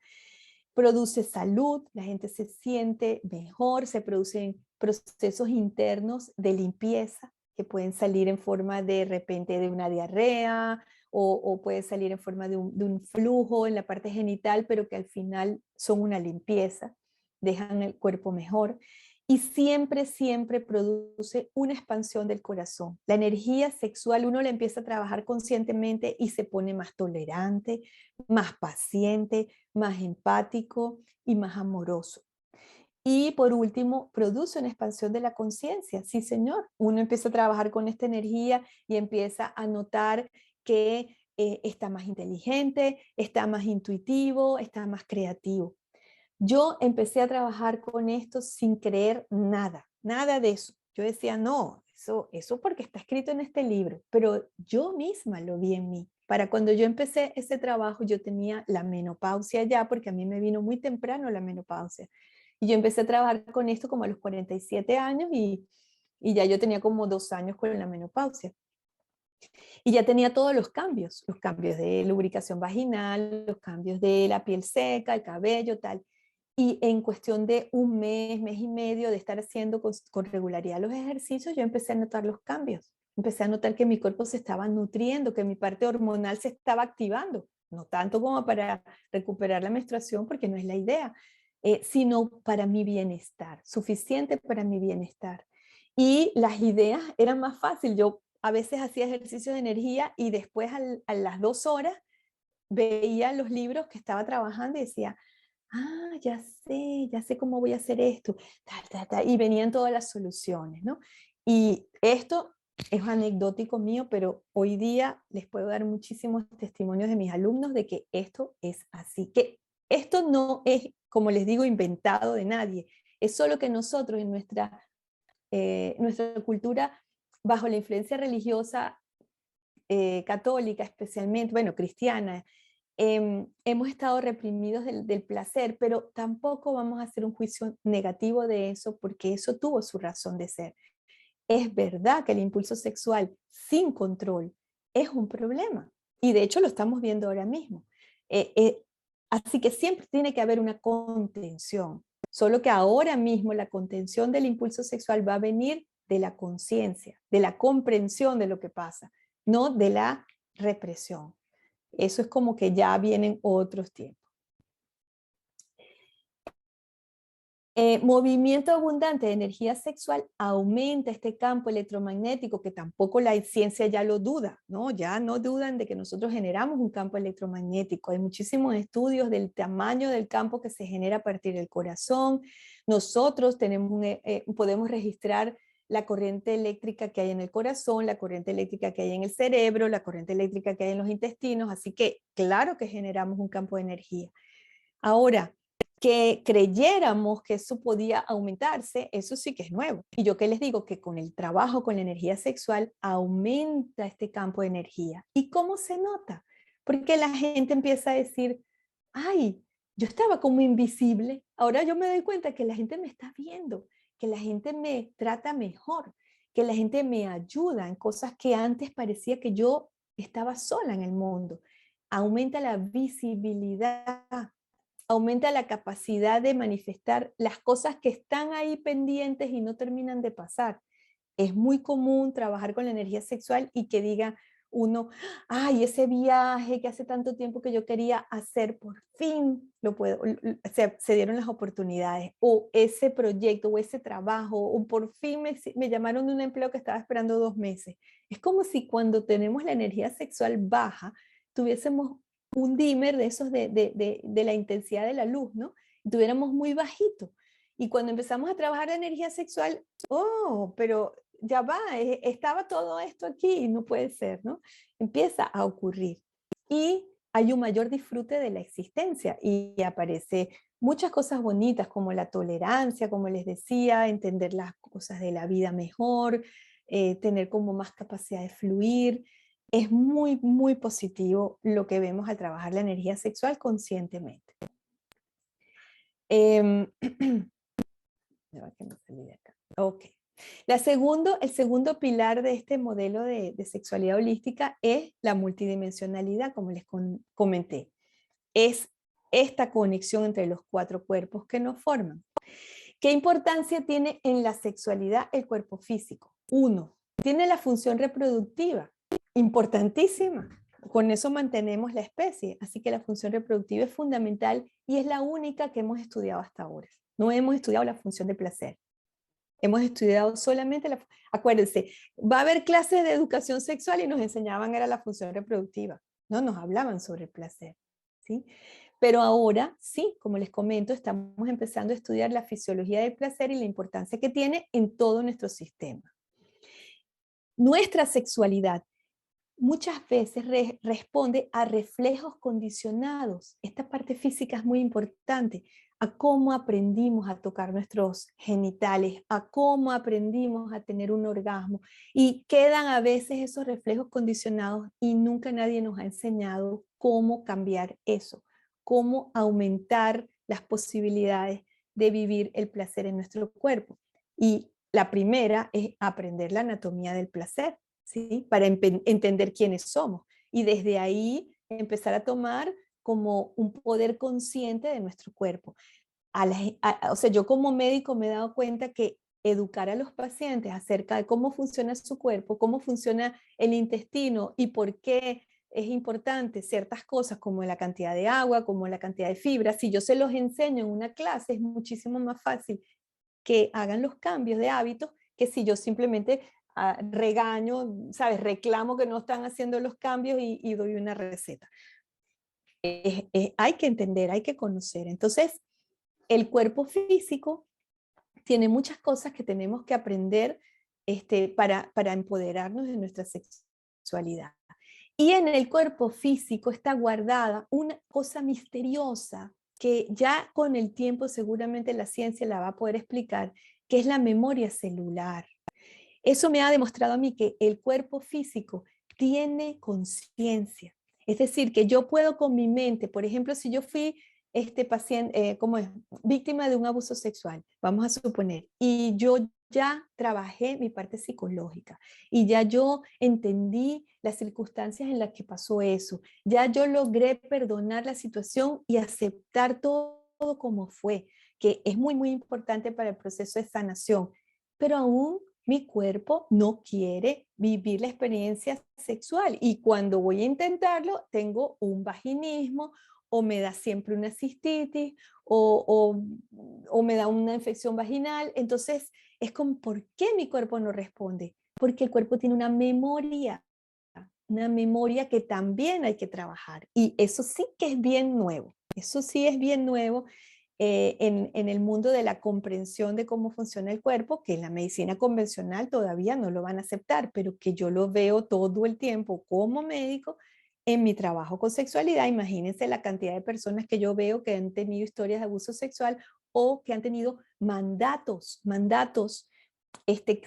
S2: Produce salud, la gente se siente mejor, se producen procesos internos de limpieza que pueden salir en forma de repente de una diarrea o puede salir en forma de un flujo en la parte genital, pero que al final son una limpieza, dejan el cuerpo mejor. Y siempre produce una expansión del corazón. La energía sexual uno la empieza a trabajar conscientemente y se pone más tolerante, más paciente, más empático y más amoroso. Y por último, produce una expansión de la conciencia. Sí, señor. Uno empieza a trabajar con esta energía y empieza a notar que está más inteligente, está más intuitivo, está más creativo. Yo empecé a trabajar con esto sin creer nada de eso. Yo decía, no, eso porque está escrito en este libro, pero yo misma lo vi en mí. Para cuando yo empecé ese trabajo, yo tenía la menopausia ya, porque a mí me vino muy temprano la menopausia. Y yo empecé a trabajar con esto como a los 47 años y ya yo tenía como 2 años con la menopausia. Y ya tenía todos los cambios de lubricación vaginal, los cambios de la piel seca, el cabello, tal. Y en cuestión de un mes, mes y medio de estar haciendo con regularidad los ejercicios, yo empecé a notar los cambios. Empecé a notar que mi cuerpo se estaba nutriendo, que mi parte hormonal se estaba activando. No tanto como para recuperar la menstruación, porque no es la idea, sino para mi bienestar, suficiente para mi bienestar. Y las ideas eran más fáciles. Yo a veces hacía ejercicios de energía y después a las 2 horas veía los libros que estaba trabajando y decía, ah, ya sé cómo voy a hacer esto, y venían todas las soluciones, ¿no? Y esto es anecdótico mío, pero hoy día les puedo dar muchísimos testimonios de mis alumnos de que esto es así, que esto no es, como les digo, inventado de nadie, es solo que nosotros en nuestra cultura, bajo la influencia religiosa católica especialmente, bueno, cristiana, hemos estado reprimidos del placer, pero tampoco vamos a hacer un juicio negativo de eso porque eso tuvo su razón de ser. Es verdad que el impulso sexual sin control es un problema y de hecho lo estamos viendo ahora mismo. Eh, eh, Así que siempre tiene que haber una contención, solo que ahora mismo la contención del impulso sexual va a venir de la conciencia, de la comprensión de lo que pasa, no de la represión. Eso es como que ya vienen otros tiempos. Movimiento abundante de energía sexual aumenta este campo electromagnético que tampoco la ciencia ya lo duda, ¿no? Ya no dudan de que nosotros generamos un campo electromagnético. Hay muchísimos estudios del tamaño del campo que se genera a partir del corazón. Nosotros podemos registrar la corriente eléctrica que hay en el corazón, la corriente eléctrica que hay en el cerebro, la corriente eléctrica que hay en los intestinos, así que claro que generamos un campo de energía. Ahora, que creyéramos que eso podía aumentarse, eso sí que es nuevo. Y yo que les digo que con el trabajo con la energía sexual aumenta este campo de energía. ¿Y cómo se nota? Porque la gente empieza a decir, ay, yo estaba como invisible, ahora yo me doy cuenta que la gente me está viendo, que la gente me trata mejor, que la gente me ayuda en cosas que antes parecía que yo estaba sola en el mundo. Aumenta la visibilidad, aumenta la capacidad de manifestar las cosas que están ahí pendientes y no terminan de pasar. Es muy común trabajar con la energía sexual y que diga uno, ay, ese viaje que hace tanto tiempo que yo quería hacer, por fin lo puedo, se dieron las oportunidades, o ese proyecto, o ese trabajo, o por fin me llamaron de un empleo que estaba esperando 2 meses. Es como si cuando tenemos la energía sexual baja, tuviésemos un dimmer de esos de la intensidad de la luz, ¿no? Y tuviéramos muy bajito. Y cuando empezamos a trabajar la energía sexual, oh, pero ya va, estaba todo esto aquí y no puede ser, ¿no? Empieza a ocurrir. Y hay un mayor disfrute de la existencia y aparece muchas cosas bonitas como la tolerancia, como les decía, entender las cosas de la vida mejor, tener como más capacidad de fluir. Es muy, muy positivo lo que vemos al trabajar la energía sexual conscientemente. Que no salí de acá. Ok. El segundo pilar de este modelo de sexualidad holística es la multidimensionalidad, como les comenté. Es esta conexión entre los 4 cuerpos que nos forman. ¿Qué importancia tiene en la sexualidad el cuerpo físico? 1, tiene la función reproductiva, importantísima. Con eso mantenemos la especie, así que la función reproductiva es fundamental y es la única que hemos estudiado hasta ahora. No hemos estudiado la función de placer. Hemos estudiado solamente la... Acuérdense, va a haber clases de educación sexual y nos enseñaban era la función reproductiva. No nos hablaban sobre el placer, ¿sí? Pero ahora sí, como les comento, estamos empezando a estudiar la fisiología del placer y la importancia que tiene en todo nuestro sistema. Nuestra sexualidad muchas veces responde a reflejos condicionados. Esta parte física es muy importante, a cómo aprendimos a tocar nuestros genitales, a cómo aprendimos a tener un orgasmo. Y quedan a veces esos reflejos condicionados y nunca nadie nos ha enseñado cómo cambiar eso, cómo aumentar las posibilidades de vivir el placer en nuestro cuerpo. Y la primera es aprender la anatomía del placer, ¿sí? Para entender quiénes somos. Y desde ahí empezar a tomar como un poder consciente de nuestro cuerpo. O sea, yo como médico me he dado cuenta que educar a los pacientes acerca de cómo funciona su cuerpo, cómo funciona el intestino y por qué es importante ciertas cosas como la cantidad de agua, como la cantidad de fibra, si yo se los enseño en una clase es muchísimo más fácil que hagan los cambios de hábitos que si yo simplemente regaño, ¿sabes? Reclamo que no están haciendo los cambios y doy una receta. Hay que entender, hay que conocer. Entonces, el cuerpo físico tiene muchas cosas que tenemos que aprender para empoderarnos de nuestra sexualidad. Y en el cuerpo físico está guardada una cosa misteriosa que ya con el tiempo seguramente la ciencia la va a poder explicar, que es la memoria celular. Eso me ha demostrado a mí que el cuerpo físico tiene conciencia. Es decir, que yo puedo con mi mente, por ejemplo, si yo fui paciente, ¿cómo es? Víctima de un abuso sexual, vamos a suponer, y yo ya trabajé mi parte psicológica y ya yo entendí las circunstancias en las que pasó eso, ya yo logré perdonar la situación y aceptar todo como fue, que es muy, muy importante para el proceso de sanación, pero aún mi cuerpo no quiere vivir la experiencia sexual y cuando voy a intentarlo tengo un vaginismo o me da siempre una cistitis o me da una infección vaginal. Entonces es como, ¿por qué mi cuerpo no responde? Porque el cuerpo tiene una memoria que también hay que trabajar y eso sí que es bien nuevo, eso sí es bien nuevo en el mundo de la comprensión de cómo funciona el cuerpo, que en la medicina convencional todavía no lo van a aceptar, pero que yo lo veo todo el tiempo como médico en mi trabajo con sexualidad. Imagínense la cantidad de personas que yo veo que han tenido historias de abuso sexual o que han tenido mandatos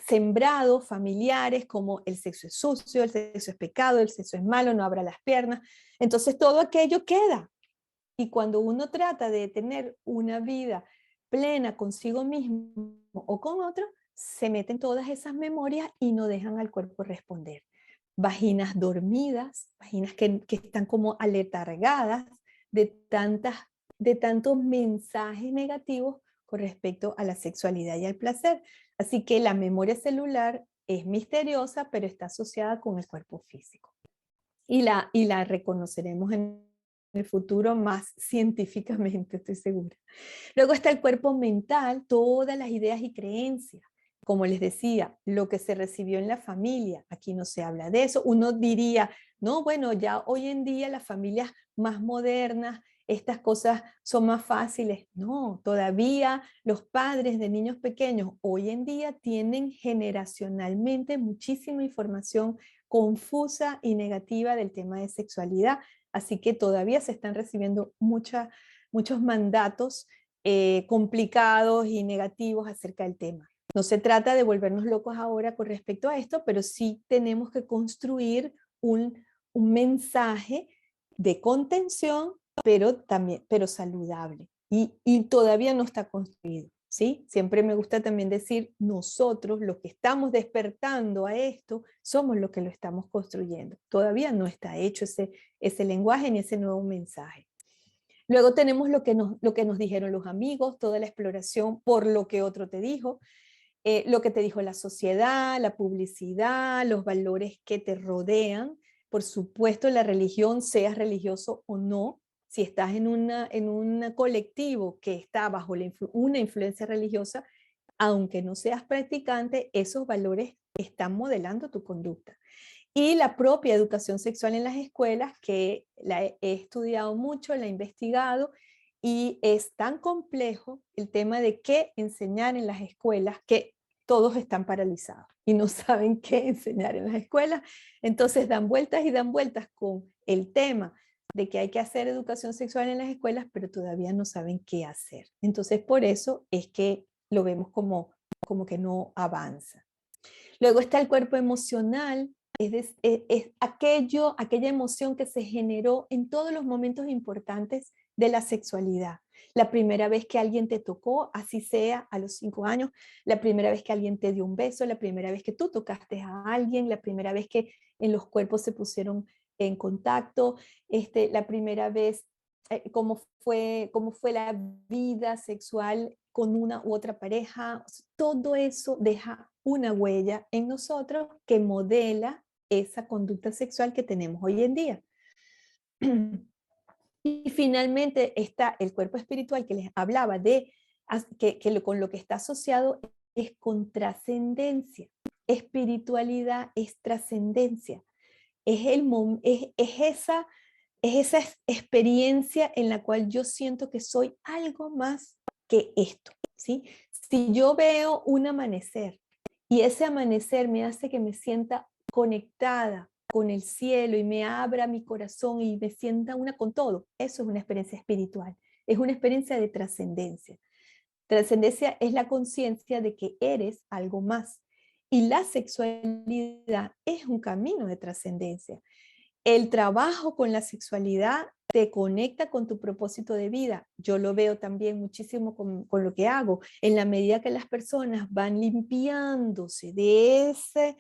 S2: sembrados familiares como el sexo es sucio, el sexo es pecado, el sexo es malo, no abra las piernas. Entonces todo aquello queda. Y cuando uno trata de tener una vida plena consigo mismo o con otro, se meten todas esas memorias y no dejan al cuerpo responder. Vaginas dormidas, vaginas que están como aletargadas de tantos mensajes negativos con respecto a la sexualidad y al placer. Así que la memoria celular es misteriosa, pero está asociada con el cuerpo físico. Y la reconoceremos en el futuro más científicamente, estoy segura. Luego está el cuerpo mental, todas las ideas y creencias. Como les decía, lo que se recibió en la familia, aquí no se habla de eso. Uno diría, no, bueno, ya hoy en día las familias más modernas, estas cosas son más fáciles. No, todavía los padres de niños pequeños hoy en día tienen generacionalmente muchísima información confusa y negativa del tema de sexualidad. Así que todavía se están recibiendo muchos mandatos complicados y negativos acerca del tema. No se trata de volvernos locos ahora con respecto a esto, pero sí tenemos que construir un mensaje de contención, pero saludable. Y todavía no está construido, ¿sí? Siempre me gusta también decir, nosotros, los que estamos despertando a esto, somos los que lo estamos construyendo. Todavía no está hecho ese lenguaje ni ese nuevo mensaje. Luego tenemos lo que nos dijeron los amigos, toda la exploración por lo que otro te dijo, lo que te dijo la sociedad, la publicidad, los valores que te rodean. Por supuesto, la religión, seas religioso o no, si estás en un colectivo que está bajo una influencia religiosa, aunque no seas practicante, esos valores están modelando tu conducta. Y la propia educación sexual en las escuelas, que la he estudiado mucho, la he investigado, y es tan complejo el tema de qué enseñar en las escuelas que todos están paralizados y no saben qué enseñar en las escuelas. Entonces dan vueltas y dan vueltas con el tema de que hay que hacer educación sexual en las escuelas, pero todavía no saben qué hacer. Entonces por eso es que lo vemos como que no avanza. Luego está el cuerpo emocional, es aquella emoción que se generó en todos los momentos importantes de la sexualidad. la primera vez que alguien te tocó, así sea a los 5 años, la primera vez que alguien te dio un beso, la primera vez que tú tocaste a alguien, la primera vez que en los cuerpos se pusieron en contacto, la primera vez, cómo fue la vida sexual con una u otra pareja. Todo eso deja una huella en nosotros que modela esa conducta sexual que tenemos hoy en día. Y finalmente está el cuerpo espiritual que les hablaba de, con lo que está asociado es con trascendencia. Espiritualidad es trascendencia. Es esa experiencia en la cual yo siento que soy algo más que esto, ¿sí? Si yo veo un amanecer y ese amanecer me hace que me sienta conectada con el cielo y me abra mi corazón y me sienta una con todo, eso es una experiencia espiritual, es una experiencia de trascendencia. Trascendencia es la conciencia de que eres algo más. Y la sexualidad es un camino de trascendencia. El trabajo con la sexualidad te conecta con tu propósito de vida. Yo lo veo también muchísimo con lo que hago. En la medida que las personas van limpiándose de esa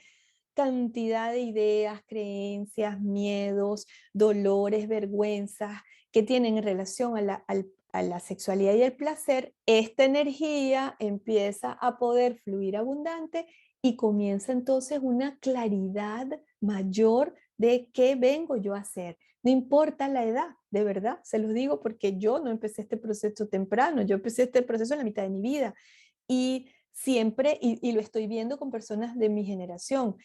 S2: cantidad de ideas, creencias, miedos, dolores, vergüenzas que tienen en relación a la sexualidad y el placer, esta energía empieza a poder fluir abundante y comienza entonces una claridad mayor de qué vengo yo a hacer. No importa la edad, de verdad, se los digo porque yo no empecé este proceso temprano, yo empecé este proceso en la mitad de mi vida y siempre, y lo estoy viendo con personas de mi generación,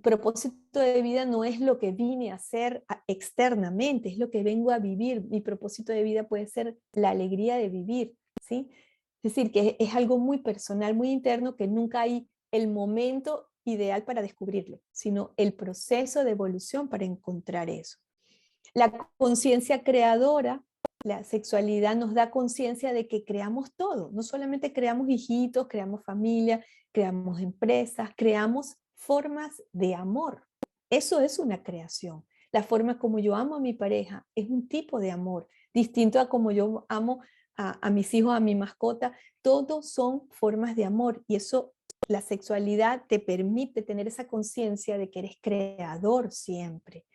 S2: propósito de vida no es lo que vine a hacer externamente, es lo que vengo a vivir. Mi propósito de vida puede ser la alegría de vivir, ¿sí? Es decir, que es algo muy personal, muy interno, que nunca hay el momento ideal para descubrirlo, sino el proceso de evolución para encontrar eso. La conciencia creadora, la sexualidad nos da conciencia de que creamos todo, no solamente creamos hijitos, creamos familia, creamos empresas, creamos formas de amor. Eso es una creación. La forma como yo amo a mi pareja es un tipo de amor, distinto a como yo amo a mis hijos, a mi mascota. Todos son formas de amor y eso, la sexualidad te permite tener esa conciencia de que eres creador siempre.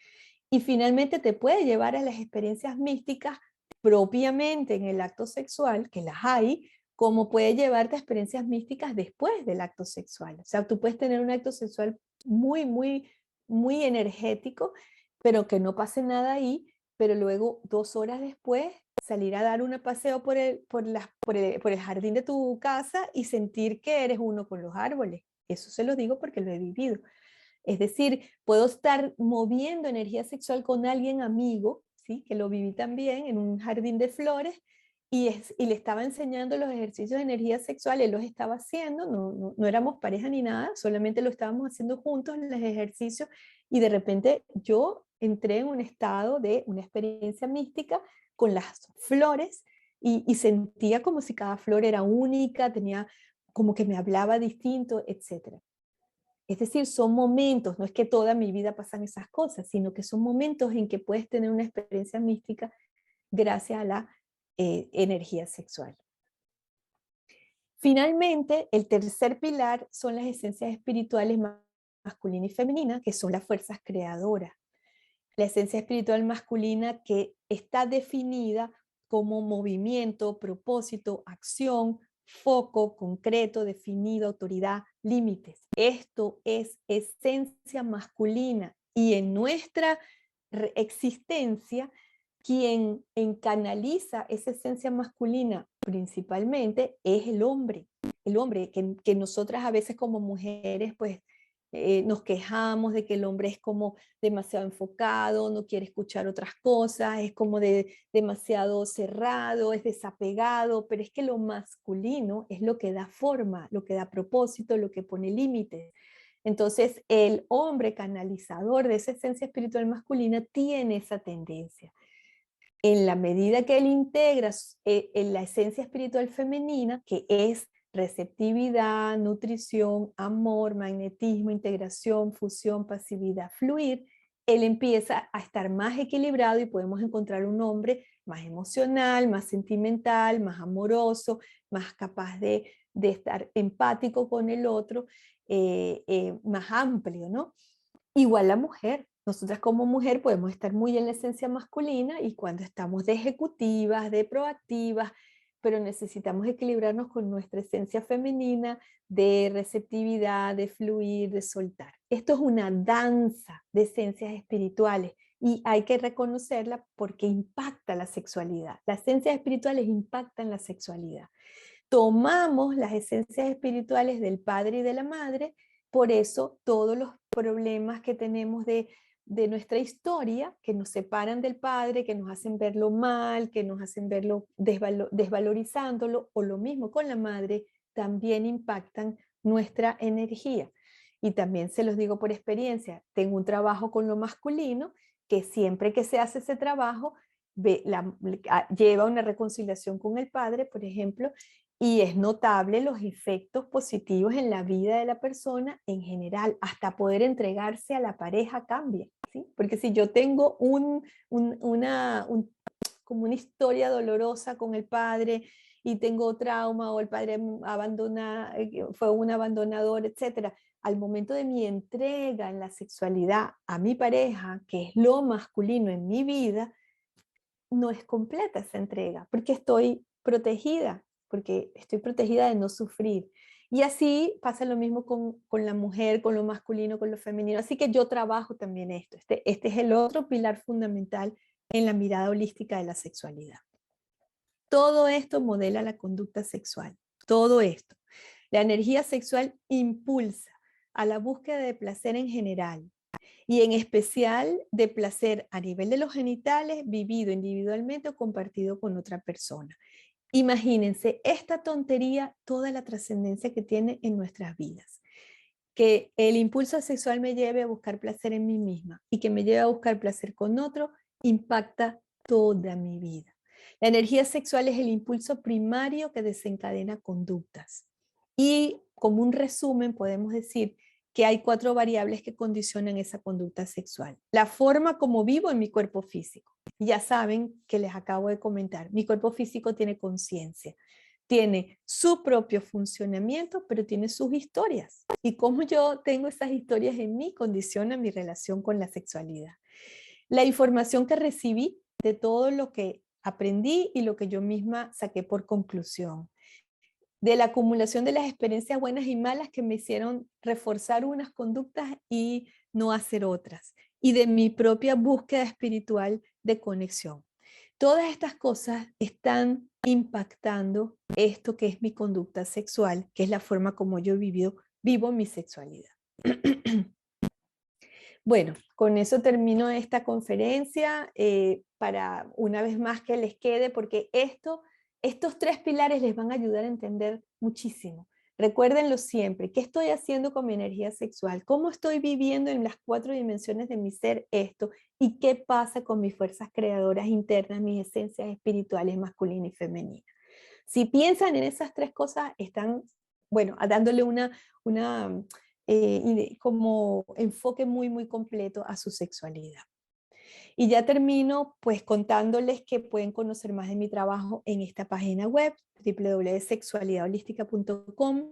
S2: Y finalmente te puede llevar a las experiencias místicas propiamente en el acto sexual, que las hay, como puede llevarte a experiencias místicas después del acto sexual. O sea, tú puedes tener un acto sexual muy, muy, muy energético, pero que no pase nada ahí, pero luego 2 horas después salir a dar un paseo por el jardín de tu casa y sentir que eres uno con los árboles. Eso se lo digo porque lo he vivido. Es decir, puedo estar moviendo energía sexual con alguien amigo, ¿sí? Que lo viví también en un jardín de flores y le estaba enseñando los ejercicios de energía sexual, él los estaba haciendo, no éramos pareja ni nada, solamente lo estábamos haciendo juntos los ejercicios y de repente yo entré en un estado de una experiencia mística con las flores y sentía como si cada flor era única, tenía como que me hablaba distinto, etcétera. Es decir, son momentos, no es que toda mi vida pasan esas cosas, sino que son momentos en que puedes tener una experiencia mística gracias a la energía sexual. Finalmente, el tercer pilar son las esencias espirituales masculina y femenina, que son las fuerzas creadoras. La esencia espiritual masculina que está definida como movimiento, propósito, acción, foco concreto, definido, autoridad, límites. Esto es esencia masculina y en nuestra existencia, quien canaliza esa esencia masculina principalmente es el hombre. El hombre que nosotras a veces como mujeres pues nos quejamos de que el hombre es como demasiado enfocado, no quiere escuchar otras cosas, es como demasiado cerrado, es desapegado, pero es que lo masculino es lo que da forma, lo que da propósito, lo que pone límites. Entonces, el hombre canalizador de esa esencia espiritual masculina tiene esa tendencia. En la medida que él integra en la esencia espiritual femenina, que es receptividad, nutrición, amor, magnetismo, integración, fusión, pasividad, fluir, él empieza a estar más equilibrado y podemos encontrar un hombre más emocional, más sentimental, más amoroso, más capaz de estar empático con el otro, más amplio, ¿no? Igual la mujer. Nosotras como mujer podemos estar muy en la esencia masculina y cuando estamos de ejecutivas, de proactivas, pero necesitamos equilibrarnos con nuestra esencia femenina de receptividad, de fluir, de soltar. Esto es una danza de esencias espirituales y hay que reconocerla porque impacta la sexualidad. Las esencias espirituales impactan la sexualidad. Tomamos las esencias espirituales del padre y de la madre, por eso todos los problemas que tenemos de nuestra historia, que nos separan del padre, que nos hacen verlo mal, que nos hacen verlo desvalorizándolo, o lo mismo con la madre, también impactan nuestra energía. Y también se los digo por experiencia, tengo un trabajo con lo masculino, que siempre que se hace ese trabajo, lleva una reconciliación con el padre, por ejemplo, y es notable los efectos positivos en la vida de la persona en general, hasta poder entregarse a la pareja cambia, ¿sí? Porque si yo tengo como una historia dolorosa con el padre y tengo trauma o el padre fue un abandonador, etcétera, al momento de mi entrega en la sexualidad a mi pareja, que es lo masculino en mi vida, no es completa esa entrega, porque estoy protegida de no sufrir. Y así pasa lo mismo con la mujer, con lo masculino, con lo femenino. Así que yo trabajo también esto. Este es el otro pilar fundamental en la mirada holística de la sexualidad. Todo esto modela la conducta sexual. Todo esto. La energía sexual impulsa a la búsqueda de placer en general, y en especial de placer a nivel de los genitales, vivido individualmente o compartido con otra persona. Imagínense esta tontería, toda la trascendencia que tiene en nuestras vidas. Que el impulso sexual me lleve a buscar placer en mí misma y que me lleve a buscar placer con otro, impacta toda mi vida. La energía sexual es el impulso primario que desencadena conductas. Y como un resumen podemos decir que hay 4 variables que condicionan esa conducta sexual. La forma como vivo en mi cuerpo físico. Ya saben que les acabo de comentar, mi cuerpo físico tiene conciencia, tiene su propio funcionamiento, pero tiene sus historias. Y cómo yo tengo esas historias en mí condiciona mi relación con la sexualidad. La información que recibí de todo lo que aprendí y lo que yo misma saqué por conclusión. De la acumulación de las experiencias buenas y malas que me hicieron reforzar unas conductas y no hacer otras. Y de mi propia búsqueda espiritual de conexión. Todas estas cosas están impactando esto que es mi conducta sexual, que es la forma como yo vivo mi sexualidad. Bueno, con eso termino esta conferencia para una vez más que les quede, porque estos 3 pilares les van a ayudar a entender muchísimo. Recuérdenlo siempre, ¿qué estoy haciendo con mi energía sexual? ¿Cómo estoy viviendo en las 4 dimensiones de mi ser esto? ¿Y qué pasa con mis fuerzas creadoras internas, mis esencias espirituales masculina y femenina? Si piensan en esas 3 cosas, están, bueno, dándole como enfoque muy, muy completo a su sexualidad. Y ya termino pues contándoles que pueden conocer más de mi trabajo en esta página web, www.sexualidadholística.com,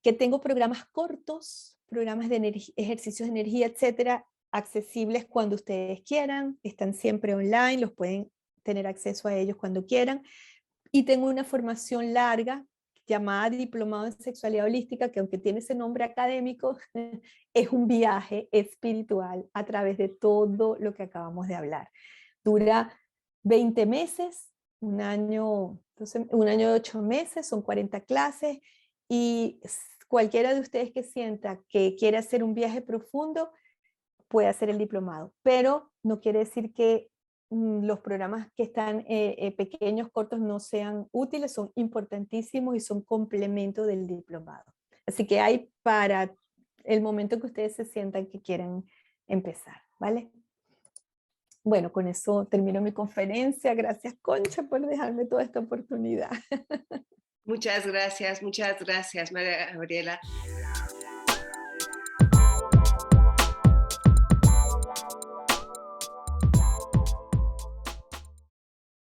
S2: que tengo programas cortos, programas de ejercicios de energía, etcétera, accesibles cuando ustedes quieran, están siempre online, los pueden tener acceso a ellos cuando quieran. Y tengo una formación larga llamada Diplomado en Sexualidad Holística, que aunque tiene ese nombre académico, es un viaje espiritual a través de todo lo que acabamos de hablar. Dura 20 meses, un año de 8 meses, son 40 clases, y cualquiera de ustedes que sienta que quiere hacer un viaje profundo, puede hacer el diplomado, pero no quiere decir que los programas que están pequeños, cortos, no sean útiles, son importantísimos y son complemento del diplomado. Así que hay para el momento que ustedes se sientan que quieren empezar, ¿vale? Bueno, con eso termino mi conferencia. Gracias, Concha, por dejarme toda esta oportunidad.
S1: Muchas gracias, María Gabriela.